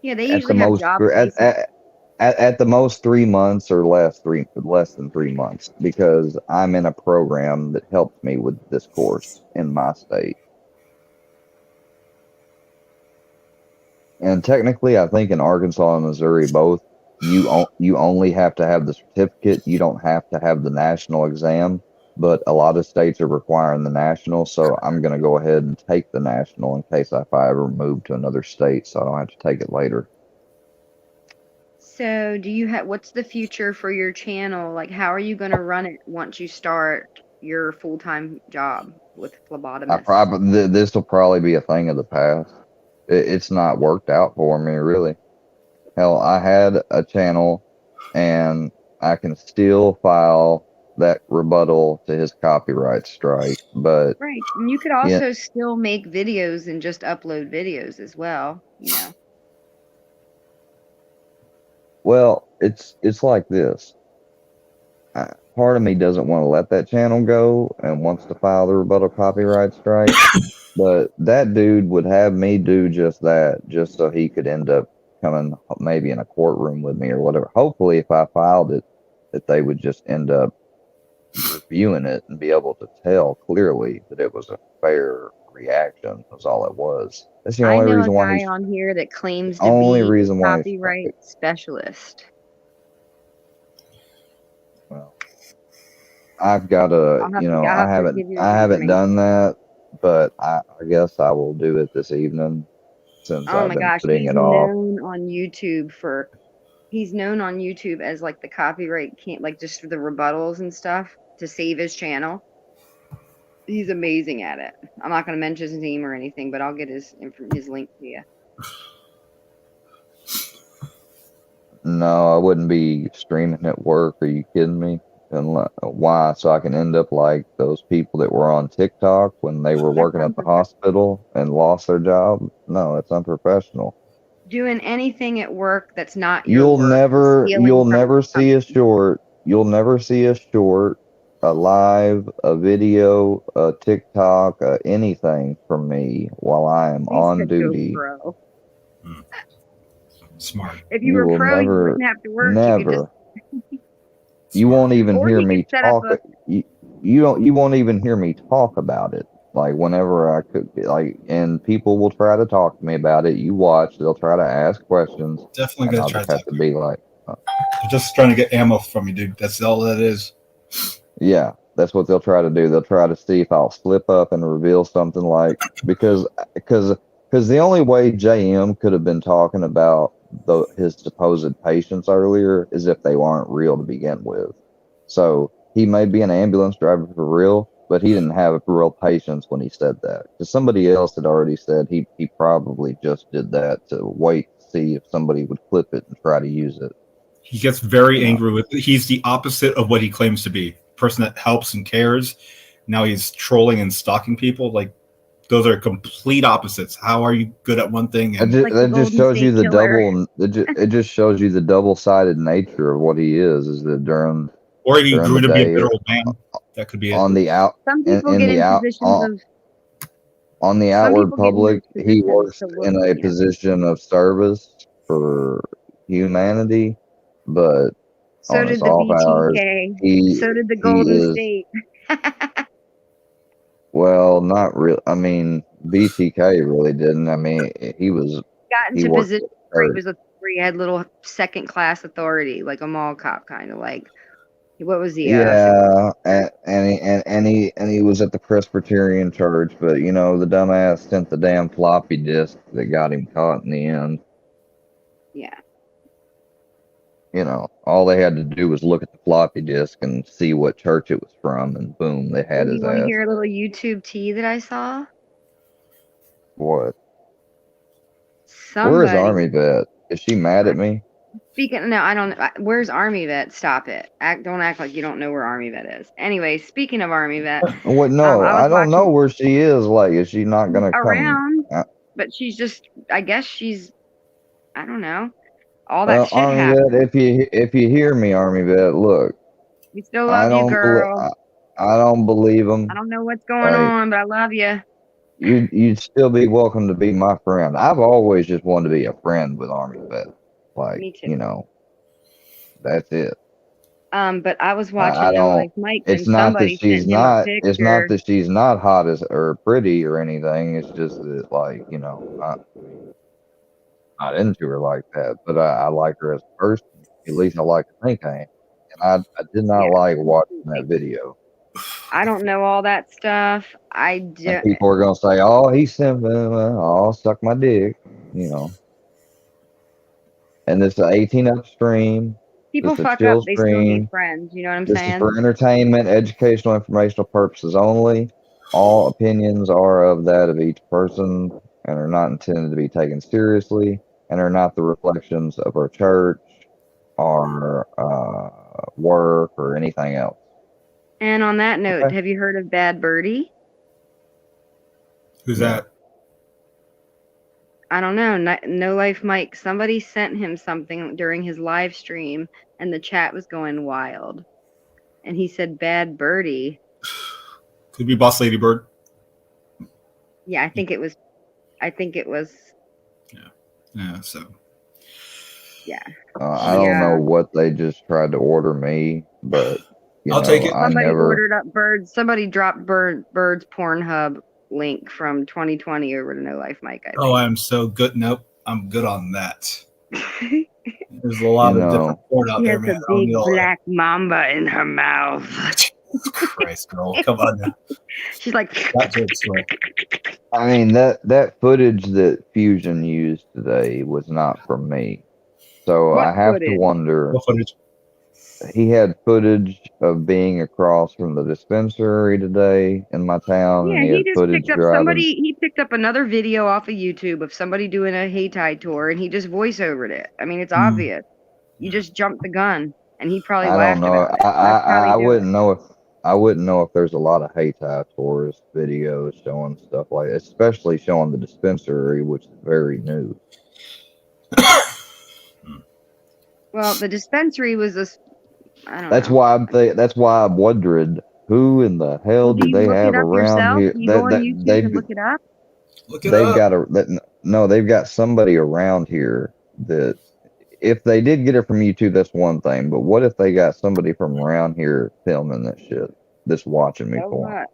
Yeah, they at the usually have most job places. at the most 3 months or less than 3 months, because I'm in a program that helps me with this course in my state. And technically, I think in Arkansas and Missouri both, you only have to have the certificate. You don't have to have the national exam, but a lot of states are requiring the national. So I'm going to go ahead and take the national in case if I ever move to another state, so I don't have to take it later. So, what's the future for your channel? Like, how are you going to run it once you start, your full-time job with I phlebotomist? probably this will probably be a thing of the past. It's not worked out for me really. Hell, I had a channel, and I can still file that rebuttal to his copyright strike. But Right. And you could yeah, also still make videos and just upload videos as well, you know. well, it's like this. Part of me doesn't want to let that channel go and wants to file the rebuttal copyright strike. But that dude would have me do just that, just so he could end up coming maybe in a courtroom with me or whatever. Hopefully, if I filed it, that they would just end up reviewing it and be able to tell clearly that it was a fair reaction. Was all it was. That's the I only know a reason why guy he's on here that claims to only be reason a why he's copyright specialist. well. I've got to, I'll I have to haven't, give you his I haven't information. done that, but I guess I will do it this evening since Oh I've my been gosh, putting it off. He's known on YouTube as like the copyright can't like just for the rebuttals and stuff to save his channel. He's amazing at it. I'm not gonna mention his name or anything, but I'll get his link to you. No, I wouldn't be streaming at work. Are you kidding me? And why? So I can end up like those people that were on TikTok when they were That's working at the unprofessional. hospital and lost their job? No, it's unprofessional. Doing anything at work that's not your You'll work. never, Stealing you'll from never see a company. short. You'll never see a short, a live, a video, a TikTok, anything from me while I am He on said go duty. pro. Smart. If you You were will pro, you never, wouldn't have to work. You could just never. You won't even or hear he could me set up talk. a You won't even hear me talk about it. Like whenever I could, like, and people will try to talk to me about it. You watch, they'll try to ask questions, Definitely and gonna I'll try just to have talk to to you. be like, They're just trying to get ammo from you, dude. That's all that is. yeah, that's what they'll try to do. They'll try to see if I'll slip up and reveal something like because the only way JM could have been talking about his supposed patients earlier is if they weren't real to begin with. So he may be an ambulance driver for real, but he didn't have real patients when he said that. Because somebody else had already said he probably just did that to wait to see if somebody would clip it and try to use it. He gets very You know. angry with. He's the opposite of what he claims to be. Person that helps and cares. Now he's trolling and stalking people. Like those are complete opposites. How are you good at one thing and like the That just Golden shows you State the Killer. double. It just shows you the double-sided nature of what he is. Is that or he during grew the to be a day better old man? That could be it. on the out Some people in get the in out positions of on the some outward people get in those public, he positions works to look, in a position of service for humanity, but So on his did the off hours, BTK. he So did the he Golden is State. well, not real. I mean, BTK really didn't. I mean, Got he into worked positions for where he church. where he had little second class authority, like a mall cop kind of like. What was he? Yeah, and he was at the Presbyterian church, but the dumbass sent the damn floppy disk that got him caught in the end. Yeah. All they had to do was look at the floppy disk and see what church it was from, and boom, they had Do his you want to ass. hear a little YouTube tea that I saw? What? Where is Somebody. Army Vet? Is she mad at me? Speaking, no, I don't. Where's Army Vet? Stop it! Don't act like you don't know where Army Vet is. Anyway, speaking of Army Vet, What? No, I was I don't know watching where she is. Like, is she not gonna come? around, but she's just. I guess she's. I don't know. All that Well, shit Army happened. Vet, if you hear me, Army Vet, look, We still I love you, don't girl. I don't believe them. I don't know what's going Like, on, but I love you. you'd still be welcome to be my friend. I've always just wanted to be a friend with Army Vet. Like, Me too. That's it. But I was I watching No don't. Life Mike, It's and not that somebody she's sent him a not. It's not picture. that she's not hot or pretty or anything. It's just that, like, I'm not into her like that. But I like her as a person. At least I like to think I am. And I did not Yeah. like watching that video. I don't know all that stuff. I do. And people are gonna say, "Oh, he's simple. Oh, suck my dick," And it's an 18 up stream. People Just a fuck up, chill they still need stream. friends. You know what I'm This is saying? for entertainment, educational, informational purposes only. All opinions are of that of each person and are not intended to be taken seriously and are not the reflections of our church, our work, or anything else. And on that note, Okay. have you heard of Bad Birdie? Who's No. that? I don't know. No Life Mike. Somebody sent him something during his live stream, and the chat was going wild. And he said, "Bad Birdie." Could be Boss Lady Bird. Yeah, I think it was. Yeah, so. Yeah. I don't know what they just tried to order me, but I'll take it. I Somebody never. ordered up Birds. Somebody dropped Bird's Pornhub link from 2020 over to No Life Mike. I think. Oh, I'm so good. Nope, I'm good on that. There's a lot of different porn out She there, has man. a big black mamba in her mouth. Christ, girl, come on now. She's like. That joke's right. I mean that footage that Fusion used today was not from me, so What I have footage? to wonder. What footage? He had footage of being across from the dispensary today in my town, Yeah, and he he had just footage picked up driving. He picked up another video off of YouTube of somebody doing a Hayti tour, and he just voiceovered it. I mean, it's obvious. You just jumped the gun, and he probably I don't laughed know. about it. That's how they I do it. wouldn't know if there's a lot of Hayti tourist videos showing stuff like, especially showing the dispensary, which is very new. Well, the dispensary was this. I don't That's know. why that's why I'm wondering who in the hell Well, do do you they look it have up around yourself? here? Do you go on YouTube and look it up? They've got somebody around here that, if they did get it from YouTube, that's one thing. But what if they got somebody from around here filming this shit, that's watching me So porn? what?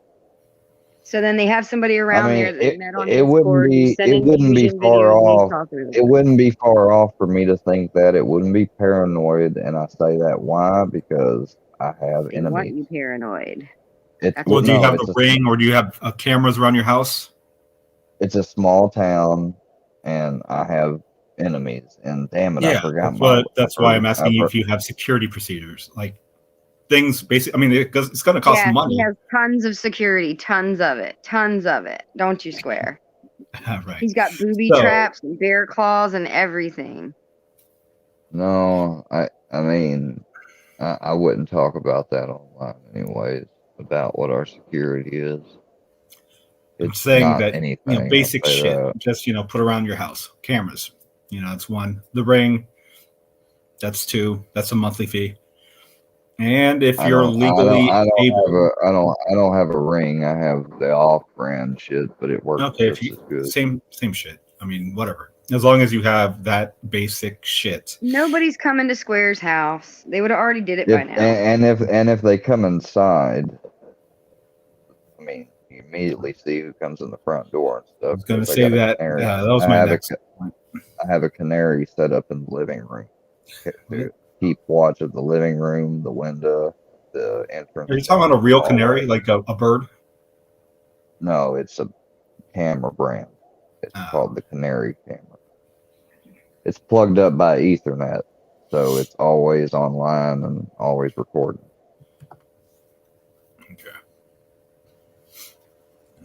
So then they have somebody around there that met on It wouldn't Discord who's be sending you vegan far videos and you off. talk through It wouldn't be far off for me to think that. It wouldn't be paranoid, and I say that why? Because I have They want enemies. you paranoid. Well, do you have it's the ring, or do you have cameras around your house? It's a small town, and I have enemies. And damn it, I Yeah, forgot that's why I'm asking you if you have security procedures, like things. Basically, I mean, it's going to cost Yeah, money. he has tons of security, tons of it. Don't you swear? Right. He's got booby So- traps and bear claws and everything. No, I mean, I wouldn't talk about that online anyways, about what our security is. I'm It's saying not that anything. I'll basic say shit. that. Just put around your house. Cameras. That's one. The ring. That's two. That's a monthly fee. And if you're legally able, I don't have a ring. I have the off-brand shit, but it works okay, just as good. same shit. I mean, whatever. As long as you have that basic shit. Nobody's coming to Square's house. They would have already did it by now. And if they come inside, I mean, you immediately see who comes in the front door and stuff. I was going to If they say got a that. canary, That was I my have next point. I have a canary set up in the living room to keep watch of the living room, the window, the entrance. Are you talking about a real canary, like a bird? No, it's a camera brand. It's called the Canary camera. It's plugged up by Ethernet, so it's always online and always recording. Okay.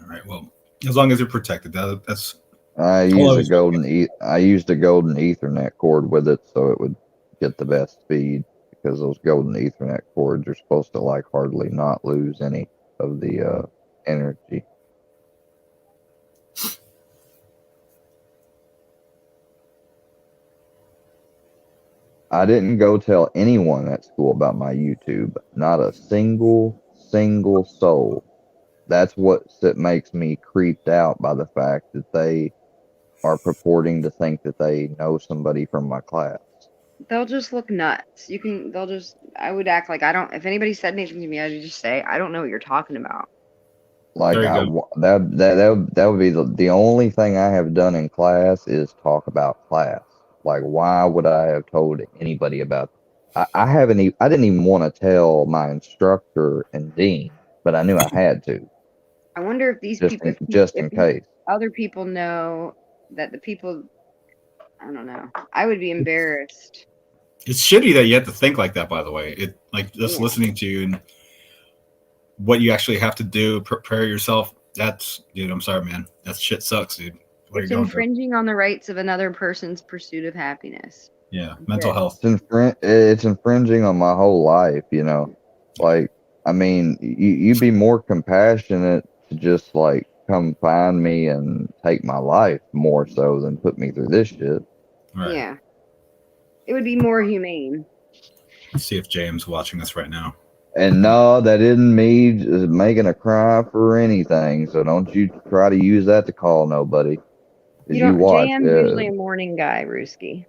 All right. Well, as long as you're protected, that's. I used a golden Ethernet cord with it, so it would get the best speed, because those golden Ethernet cords are supposed to hardly not lose any of the energy. I didn't go tell anyone at school about my YouTube. Not a single soul. That's what makes me creeped out by the fact that they are purporting to think that they know somebody from my class. They'll just look nuts. I would act like I don't. If anybody said anything to me, I'd just say, I don't know what you're talking about. That would be the only thing I have done in class is talk about class. Like, why would I have told anybody about? I didn't even want to tell my instructor and dean, but I knew I had to. I wonder if these people, in case. other people know that the people. I don't know. I would be embarrassed. It's shitty that you have to think like that. By the way, it like just listening to you and what you actually have to do, prepare yourself. That's, dude. I'm sorry, man. That shit sucks, dude. What are It's you going through? infringing on the rights of another person's pursuit of happiness. Yeah, mental health. It's infringing on my whole life, you know. Like, I mean, you'd be more compassionate to just like come find me and take my life more so than put me through this shit. Right. Yeah. It would be more humane. Let's see if James watching us right now. And no, that isn't me just making a cry for anything. So don't you try to use that to call nobody. You You don't. watch JM's it. usually a morning guy, Ruski.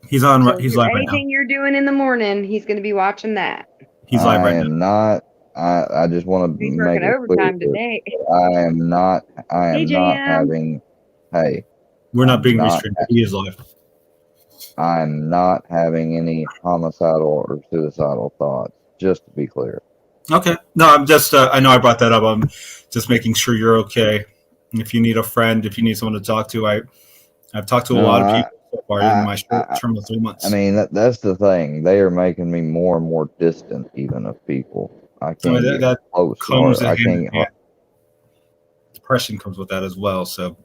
He's on. So He's live right now. anything you're doing in the morning, he's going to be watching that. He's live right now. I am not. I just want to He's make working it clear overtime that today. I am not. I Hey, am not JM. having. Hey, We're not being not restricted. He is live. I'm not having any homicidal or suicidal thoughts. Just to be clear. Okay. No, I'm just. I know I brought that up. I'm just making sure you're okay. If you need a friend, if you need someone to talk to, I've talked to a lot of people so far in my short term of 3 months. I mean, that's the thing. They are making me more and more distant, even of people. I can't get that close. comes I hand in can't. hand. Depression comes with that as well. So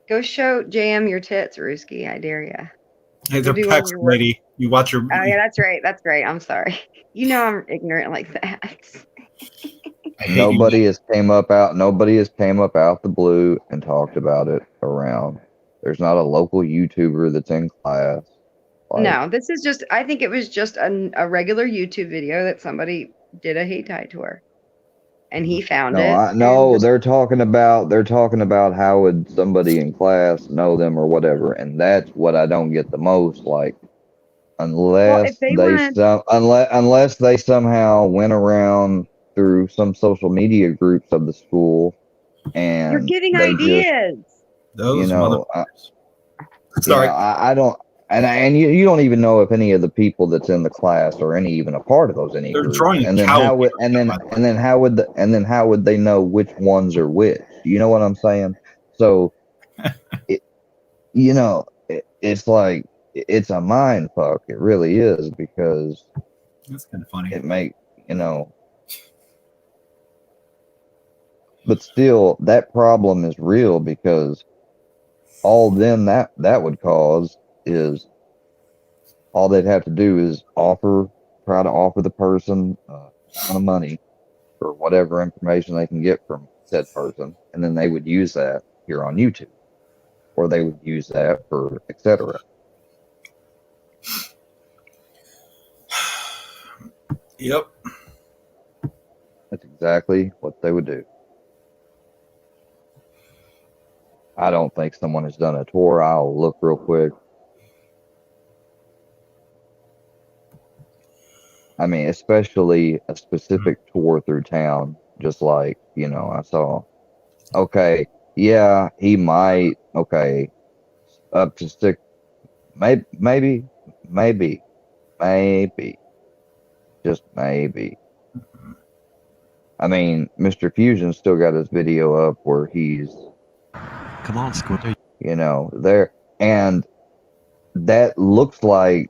Go show JM your tits, Ruski. I dare ya. Hey, Go they're do one of pecs, your work. lady. You watch your. Oh yeah, that's right. That's great. I'm sorry. You know I'm ignorant like that. Nobody has came up out the blue and talked about it around. There's not a local YouTuber that's in class. No, this is just. I think it was just a regular YouTube video that somebody did a hate tie to her, and he found it. No, they're talking about how would somebody in class know them or whatever, and that's what I don't get the most. Like, unless unless they somehow went around through some social media groups of the school, and You're giving they ideas. Those Sorry, I don't. And you don't even know if any of the people that's in the class are even a part of those They're groups. drawing And then cow how would how would they know which ones are which? You know what I'm saying? So it's like it's a mind fuck. It really is, because that's kind of funny. It but still that problem is real, because all then that would cause is all they'd have to do is try to offer the person a ton of money for whatever information they can get from said person, and then they would use that here on YouTube, or they would use that for etc. Yep. That's exactly what they would do. I don't think someone has done a tour. I'll look real quick. I mean, especially a specific tour through town, just like, I saw, okay, yeah, he might, okay, up to 6, maybe, just maybe. I mean, Mr. Fusion's still got his video up where he's, come on, Squid. There, and that looks like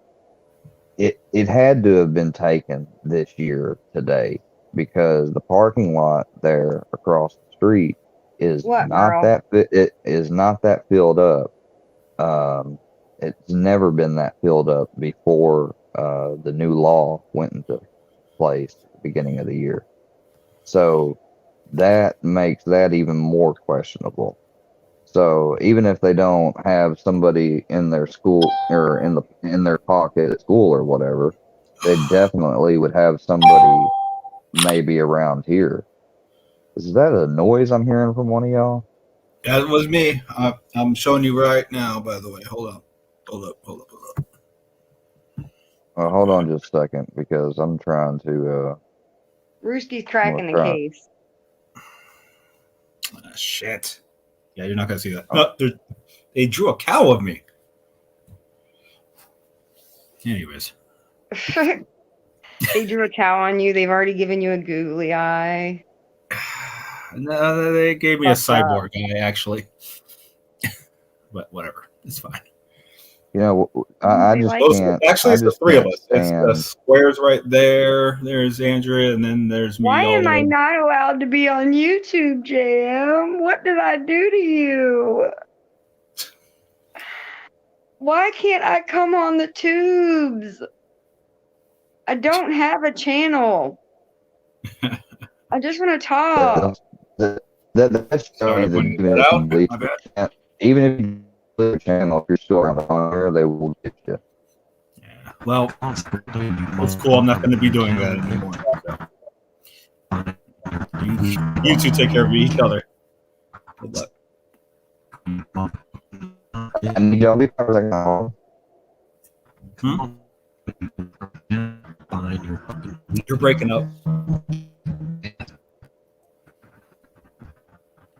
it had to have been taken this year today, because the parking lot there across the street is it is not that filled up. It's never been that filled up before the new law went into place at the beginning of the year. So that makes that even more questionable. So even if they don't have somebody in their school or in their pocket at school or whatever, they definitely would have somebody maybe around here. Is that a noise I'm hearing from one of y'all? That was me. I'm showing you right now, by the way. Hold up. Hold on just a second, because I'm trying to Rooster's cracking the case. Shit. Yeah, you're not gonna see that. No, they drew a cow of me. Anyways. They drew a cow on you. They've already given you a googly eye. No, they gave me a cyborg eye, actually. But whatever. It's fine. You know, I just can't. Actually, I it's the just three of can't us. It's the stand. squares right there. There's Andrea, and then there's me. Why all am the I way. not allowed to be on YouTube, JM? What did I do to you? Why can't I come on the tubes? I don't have a channel. I just want to talk. That's Sorry, I showing that pointed even that if you out. delete My your bad. channel, even if you delete your channel, if you're still on there, they will get you. Well, it's cool. I'm not going to be doing that anymore. So. You two take care of each other. Good luck. And y'all be part of that call. You're breaking up.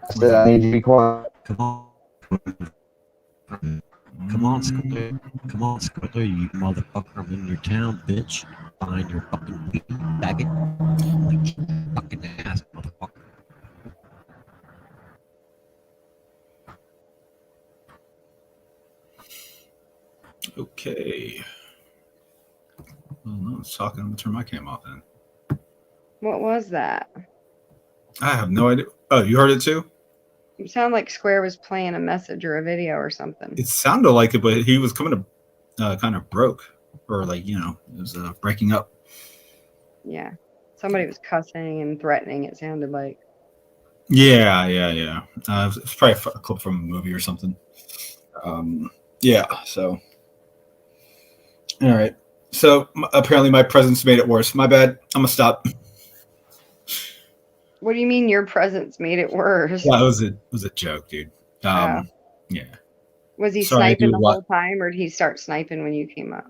I said I need you to be quiet. Come on, Square. Come on, Square, you motherfucker. I'm in your town, bitch. Find your fucking weed faggot. Like fucking ass, motherfucker. Okay. Well, no one's talking. I'm going to turn my cam off then. What was that? I have no idea. Oh, you heard it too? It sounded like Square was playing a message or a video or something. It sounded like it, but he was coming to kind of broke. Or like, you know, it was breaking up. Yeah. Somebody was cussing and threatening, it sounded like. Yeah. It's probably a clip from a movie or something. Yeah, so. All right. So apparently my presence made it worse. My bad. I'm going to stop. What do you mean your presence made it worse? Yeah, it was a joke, dude. Yeah. Was he Sorry, sniping dude, the what? whole time, or did he start sniping when you came up?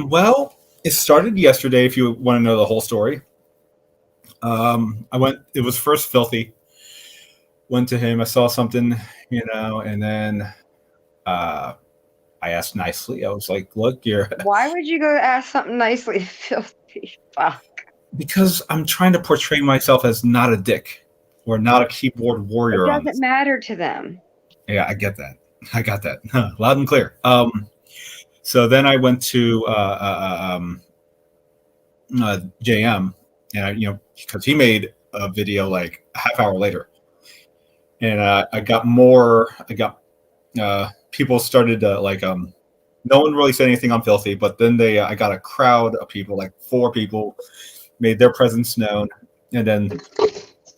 Well, it started yesterday, if you want to know the whole story. It was first filthy. Went to him, I saw something, you know, and then I asked nicely. I was like, look, Why would you go ask something nicely, filthy fuck? because I'm trying to portray myself as not a dick or not a keyboard It warrior on doesn't matter to them. Yeah, I get that. I got that loud and clear. So then I went to JM, and because he made a video like a half hour later, and I got people started to no one really said anything on Filthy, but then I got a crowd of people, like 4 people, made their presence known, and then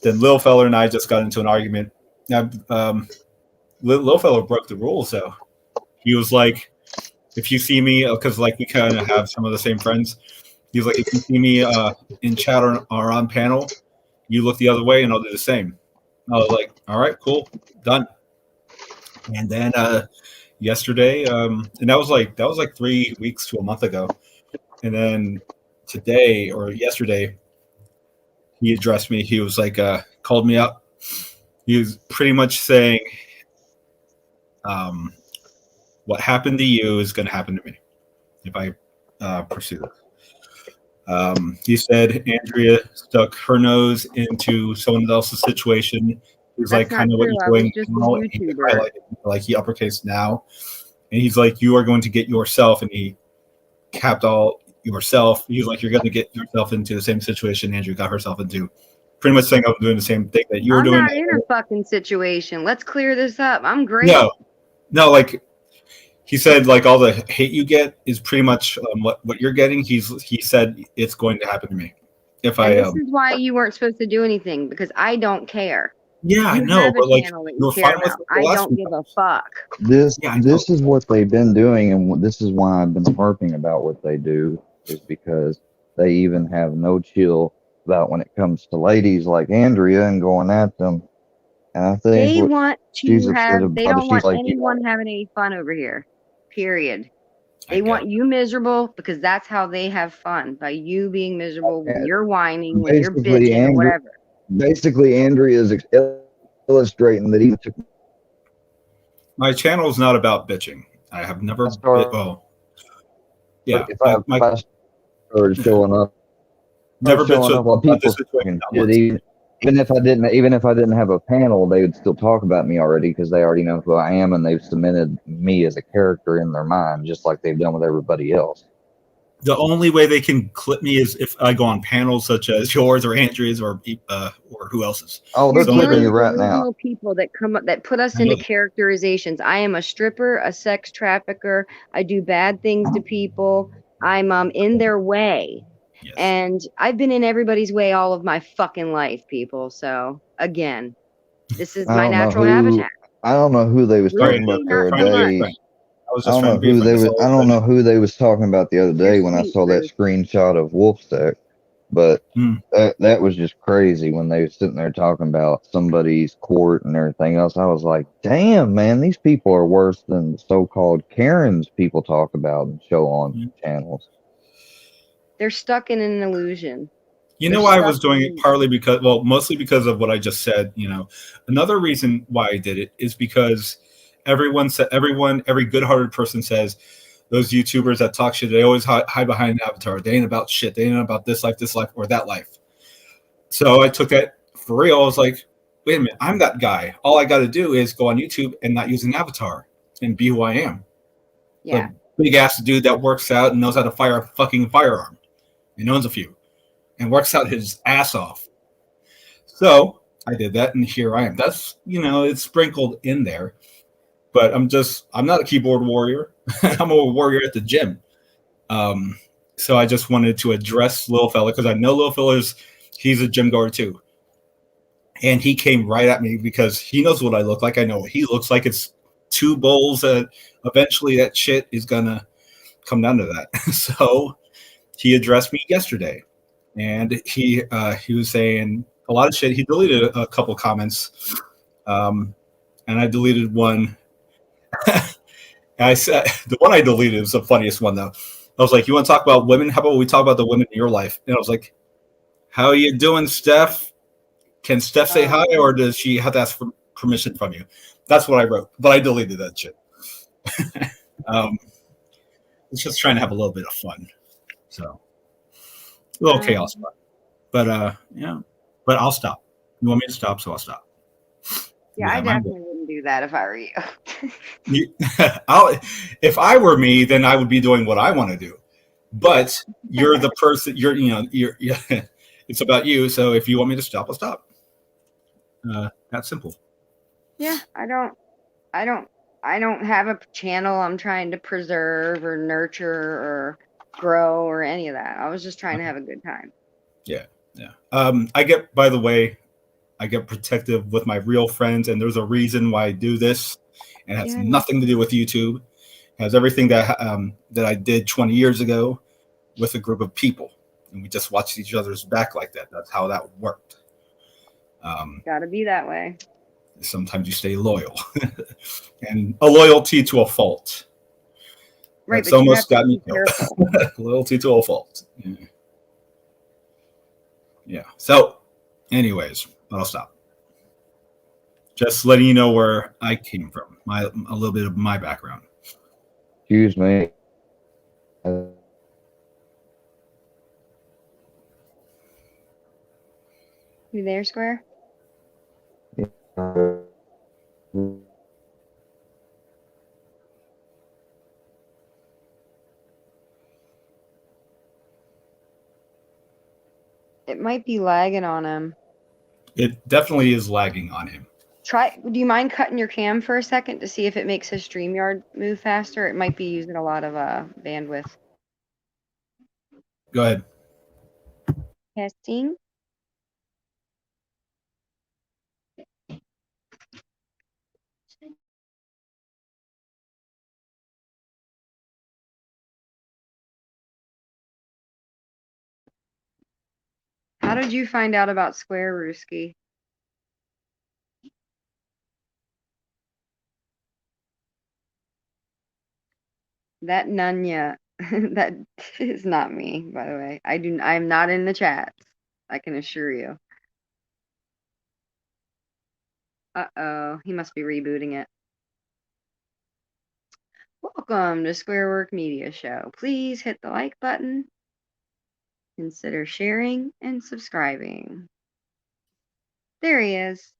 Lil Feller and I just got into an argument. Lil Feller broke the rules, so he was like, if you see me, because like we kind of have some of the same friends, he was like, if you see me in chat or on panel, you look the other way and I'll do the same. I was like, all right, cool, done. And then yesterday, and that was like 3 weeks to a month ago, and then today or yesterday, he addressed me. He was like, called me up. He was pretty much saying, what happened to you is going to happen to me if I pursue this. He said Andrea stuck her nose into someone else's situation. He was like, kind of what you're doing now, and he highlighted, like he uppercase now, and he's like, you are going to get yourself, and he capped all yourself. He's like, you're going to get yourself into the same situation Andrea got herself into. Pretty much saying I'm doing the same thing that you were doing. I'm not in a fucking situation. Let's clear this up. I'm great. No, like he said, like all the hate you get is pretty much what you're getting. He said it's going to happen to me if and I. This is why you weren't supposed to do anything, because I don't care. Yeah, I know, have a but like channel that you you were care fine with about. the I last don't one. give a fuck. This is what they've been doing, and this is why I've been harping about what they do, is because they even have no chill about when it comes to ladies like Andrea and going at them. And I think They what want she's to upset have. about They is don't she's want like, anyone having any fun over here. Period. They want you miserable because that's how they have fun, by you being miserable when you're whining, when you're bitching, or whatever. Basically, Andrea is illustrating that even took. My channel is not about bitching. I have never. Yeah. If I started showing up, never bitched showing up while about this people situation. fucking shit, even if I didn't have a panel, they would still talk about me already because they already know who I am and they've cemented me as a character in their mind, just like they've done with everybody else. The only way they can clip me is if I go on panels such as yours or Andrea's or who else's. Oh, You're they're clipping dealing you with right now. delusional people that come up that put us I know into that. characterizations. I am a stripper, a sex trafficker. I do bad things to people. I'm in their way. Yes. And I've been in everybody's way all of my fucking life, people. So again, this is my natural habitat. I don't know who they was Sorry, talking about the not other so much. day. I was I just don't trying know to be a who friend. they That's was. all I I don't said. know who they was talking about the other You're day when I sweet, saw that Bruce. screenshot of Wolfsack. But Hmm. that was just crazy when they were sitting there talking about somebody's court and everything else. I was like, damn, man, these people are worse than the so-called Karens people talk about and show on channels. They're stuck in an illusion. You They're know why I stuck was doing it? in- Partly because, well, mostly because of what I just said. You know, another reason why I did it is because every good-hearted person says those YouTubers that talk shit, they always hide behind an avatar. They ain't about shit. They ain't about this life, or that life. So I took that for real. I was like, wait a minute, I'm that guy. All I got to do is go on YouTube and not use an avatar and be who I am. Yeah. The big ass dude that works out and knows how to fire a fucking firearm and owns a few and works out his ass off. So I did that, and here I am. That's, it's sprinkled in there. But I'm not a keyboard warrior. I'm a warrior at the gym. So I just wanted to address Lil Fella because I know Lil Fella's, he's a gym goer too. And he came right at me because he knows what I look like. I know what he looks like. It's two bowls. Eventually that shit is going to come down to that. So he addressed me yesterday. And he was saying a lot of shit. He deleted a couple comments, and I deleted one. I said the one I deleted was the funniest one though. I was like, "You want to talk about women? How about we talk about the women in your life?" And I was like, "How are you doing, Steph? Can Steph say hi, or does she have to ask for permission from you?" That's what I wrote, but I deleted that shit. It's just trying to have a little bit of fun, so a little chaos fun. But yeah, but I'll stop. You want me to stop, so I'll stop. Yeah, I definitely wouldn't do that if I were you. If I were me, then I would be doing what I want to do. But you're the person. You're it's about you. So if you want me to stop, I'll stop. That's simple. Yeah, I don't have a channel I'm trying to preserve or nurture or grow or any of that. I was just trying to have a good time. Yeah. By the way, I get protective with my real friends, and there's a reason why I do this. It has nothing to do with YouTube. It has everything that I did 20 years ago with a group of people, and we just watched each other's back like that. That's how that worked. Gotta be that way. Sometimes you stay loyal, and a loyalty to a fault. Right, That's but almost got me killed. Loyalty to a fault. Yeah. So, anyways, but I'll stop. Just letting you know where I came from, a little bit of my background. Excuse me. You there, Square? It might be lagging on him. It definitely is lagging on him. Do you mind cutting your cam for a second to see if it makes his StreamYard move faster? It might be using a lot of bandwidth. Go ahead. Testing. How did you find out about Square, Ruski? That Nunya, that is not me, by the way. I'm not in the chats. I can assure you. Uh-oh, he must be rebooting it. Welcome to Squarework Media Show. Please hit the like button. Consider sharing and subscribing. There he is.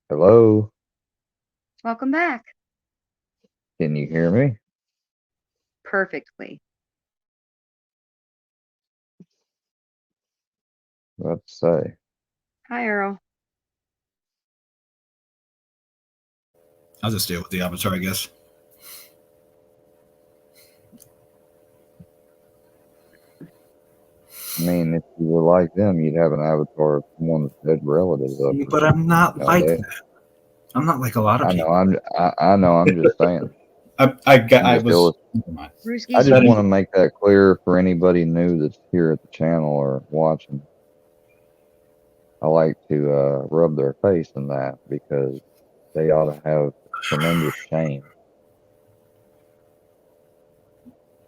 Hello? Welcome back. Can you hear me? Perfectly. Let's say. Hi, Earl. I'll just deal with the avatar, I guess. I mean, if you were like them, you'd have an avatar of someone's dead relative. But I'm not like that. I'm not like a lot of I people. know. I know. I'm just saying. I was. I just want to make that clear for anybody new that's here at the channel or watching. I like to rub their face in that because they ought to have tremendous shame.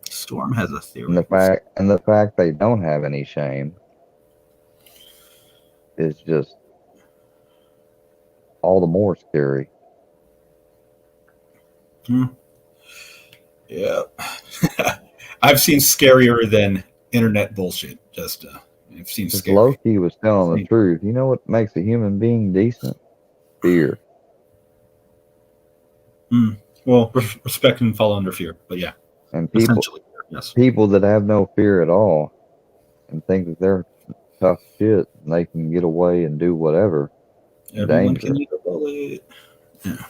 Storm has a theory. And the fact they don't have any shame is just all the more scary. Yeah. I've seen scarier than internet bullshit. Just I've seen scary. Loki was telling the truth. You know what makes a human being decent? Fear. Well, respect and fall under fear, but yeah. And people, essentially, yes. People that have no fear at all and think that they're tough shit and they can get away and do whatever. Everyone Dangerous. can eat a bullet. Yeah.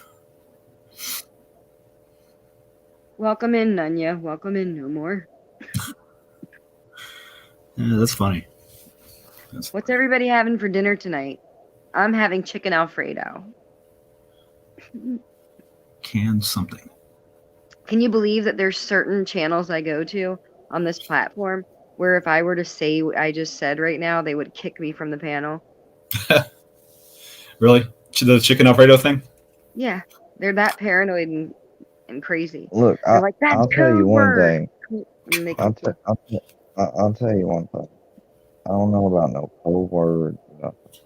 Welcome in, Nunya. Welcome in, no more. Yeah, that's funny. What's everybody having for dinner tonight? I'm having chicken Alfredo. Can something. Can you believe that there's certain channels I go to on this platform where if I were to say what I just said right now, they would kick me from the panel? Really? The chicken Alfredo thing? Yeah, they're that paranoid and crazy. Look, they're like, that's I'll tell you one word. thing. And they I'll tell you one thing. I don't know about no code word, nothing.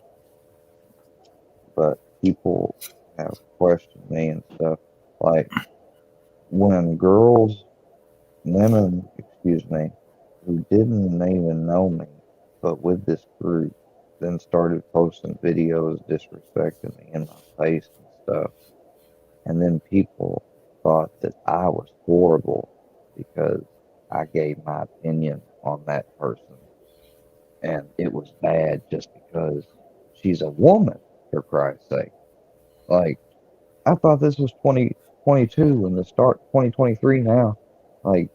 But people have questioned me and stuff. Like when women, who didn't even know me, but with this group, then started posting videos disrespecting me in my face and stuff. And then people thought that I was horrible because I gave my opinion on that person. And it was bad just because she's a woman, for Christ's sake. Like, I thought this was 2022 and the start 2023 now. Like,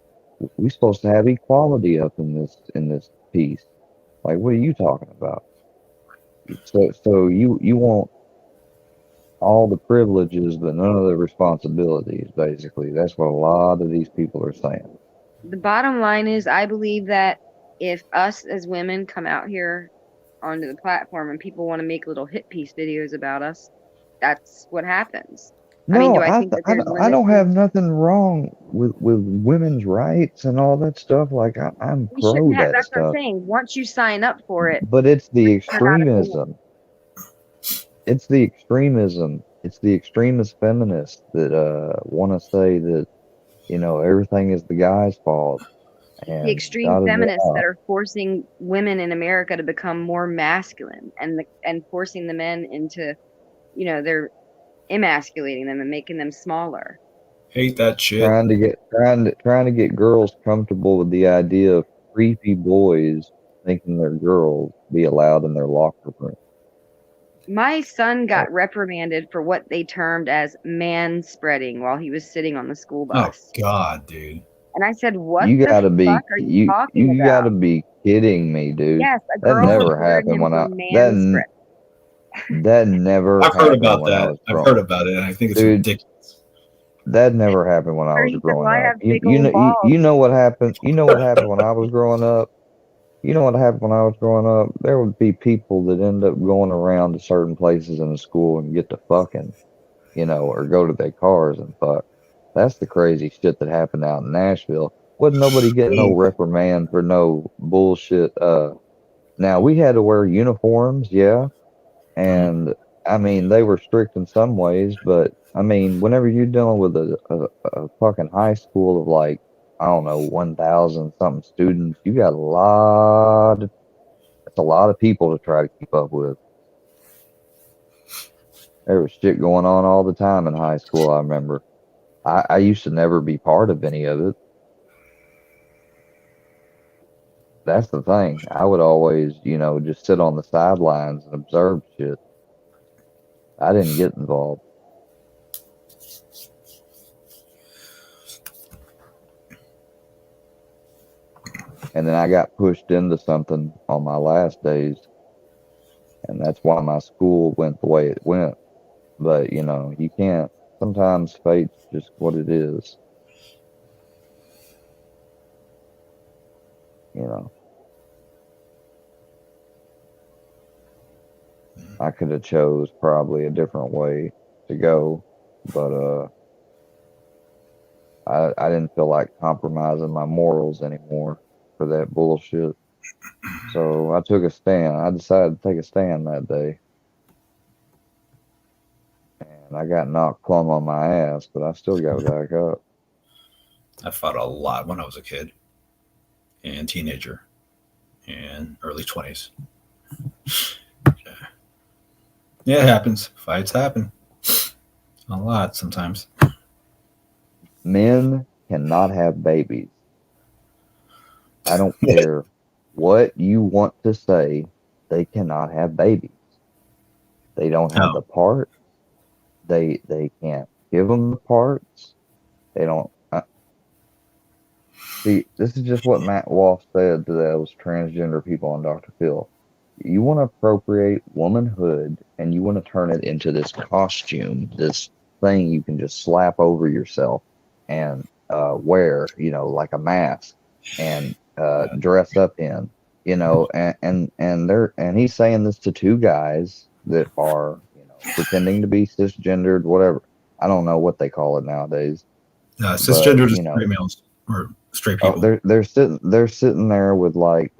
we're supposed to have equality up in this piece. Like, what are you talking about? So you want all the privileges but none of the responsibilities, basically. That's what a lot of these people are saying. The bottom line is, I believe that if us as women come out here onto the platform and people want to make little hit piece videos about us, that's what happens. No, I mean, do I think that there's I don't limits? have nothing wrong with women's rights and all that stuff. Like I'm We pro shouldn't have. that That's what I'm stuff. saying. Once you sign up for it, But it's the turn out a fool. extremism. It's the extremism. It's the extremist feminists that want to say that everything is the guy's fault. And The extreme feminists that are forcing women in America to become more masculine and forcing the men into, they're emasculating them and making them smaller. Hate that shit. Trying to get girls comfortable with the idea of creepy boys thinking they're girls be allowed in their locker room. My son got reprimanded for what they termed as man spreading while he was sitting on the school bus. Oh God, dude. And I said, "What You gotta the be fuck are you talking about?" You gotta be kidding me, dude. Yes, a that girl never reported happened him when for I man that never I've heard happened about when I that. was I've growing heard about it, and I think it's ridiculous. That never happened when I Or was he said, growing "Well, I up. have big old balls." You know what happened? You know what happened when I was growing up? You know what happened when I was growing up? There would be people that end up going around to certain places in the school and get to fucking, or go to their cars and fuck. That's the crazy shit that happened out in Nashville. Wasn't nobody getting no reprimand for no bullshit. Now we had to wear uniforms, yeah. And I mean, they were strict in some ways, but I mean, whenever you're dealing with a fucking high school of like, I don't know, 1,000 something students, you got a lot That's a lot of people to try to keep up with. There was shit going on all the time in high school, I remember. I used to never be part of any of it. That's the thing. I would always, just sit on the sidelines and observe shit. I didn't get involved. And then I got pushed into something on my last days, and that's why my school went the way it went. But, you can't, sometimes fate's just what it is, you know. I could have chose probably a different way to go, but I didn't feel like compromising my morals anymore for that bullshit. So I took a stand. I decided to take a stand that day. And I got knocked plumb on my ass, but I still got back up. I fought a lot when I was a kid and teenager and early 20s. Yeah, it happens. Fights happen. A lot sometimes. Men cannot have babies. I don't care what you want to say. They cannot have babies. They don't have the parts. They can't give them the parts. They don't. See, this is just what Matt Walsh said to those transgender people on Dr. Phil. You want to appropriate womanhood and you want to turn it into this costume, this thing you can just slap over yourself and wear, like a mask and dress up in, and he's saying this to two guys that are, pretending to be cisgendered, whatever. I don't know what they call it nowadays. Cisgendered is straight males or straight people. They're sitting there with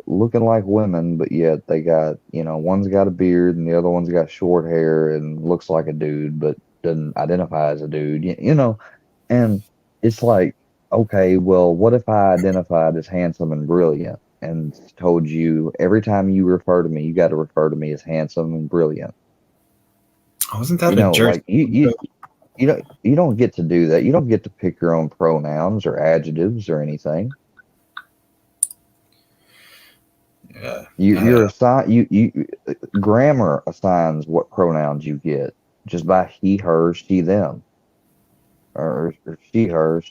looking like women, but yet they got, one's got a beard and the other one's got short hair and looks like a dude but doesn't identify as a dude, and it's like, okay, well, what if I identified as handsome and brilliant and told you every time you refer to me, you got to refer to me as handsome and brilliant? Wasn't that a jerk? Like you don't get to do that. You don't get to pick your own pronouns or adjectives or anything. Yeah. You're assigned you grammar assigns what pronouns you get just by he, her, she, them, or she, her,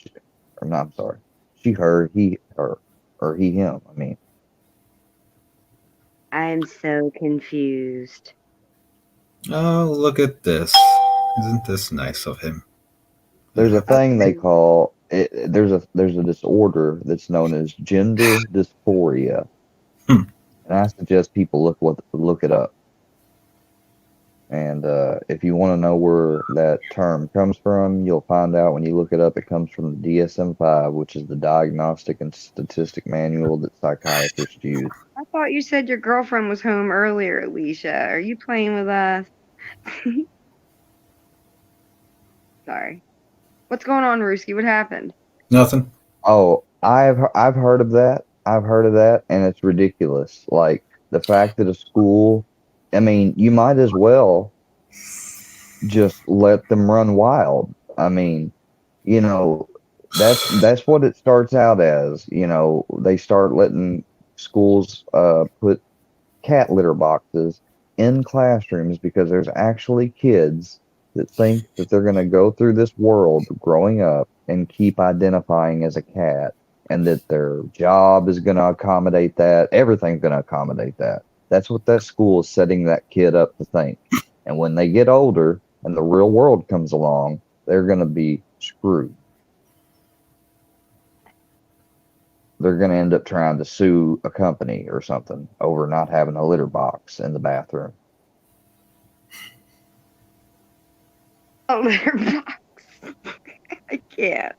or no, I'm sorry, she, her, he, her, or he, him. I mean, I'm so confused. Oh, look at this. Isn't this nice of him? there's a thing they call it. There's a disorder that's known as gender dysphoria, and I suggest people look it up. And if you want to know where that term comes from, you'll find out when you look it up. It comes from the DSM-5, which is the Diagnostic and Statistic Manual that psychiatrists use. I thought you said your girlfriend was home earlier, Alicia. Are you playing with us? Sorry. What's going on, Rooski? What happened? Nothing. Oh, I've heard of that. I've heard of that, and it's ridiculous. Like the fact that a school, I mean, you might as well just let them run wild. I mean, that's what it starts out as. They start letting schools put cat litter boxes in classrooms because there's actually kids that think that they're going to go through this world growing up and keep identifying as a cat, and that their job is going to accommodate that. Everything's going to accommodate that. That's what that school is setting that kid up to think. And when they get older and the real world comes along, they're going to be screwed. They're going to end up trying to sue a company or something over not having a litter box in the bathroom. A litter box. I can't.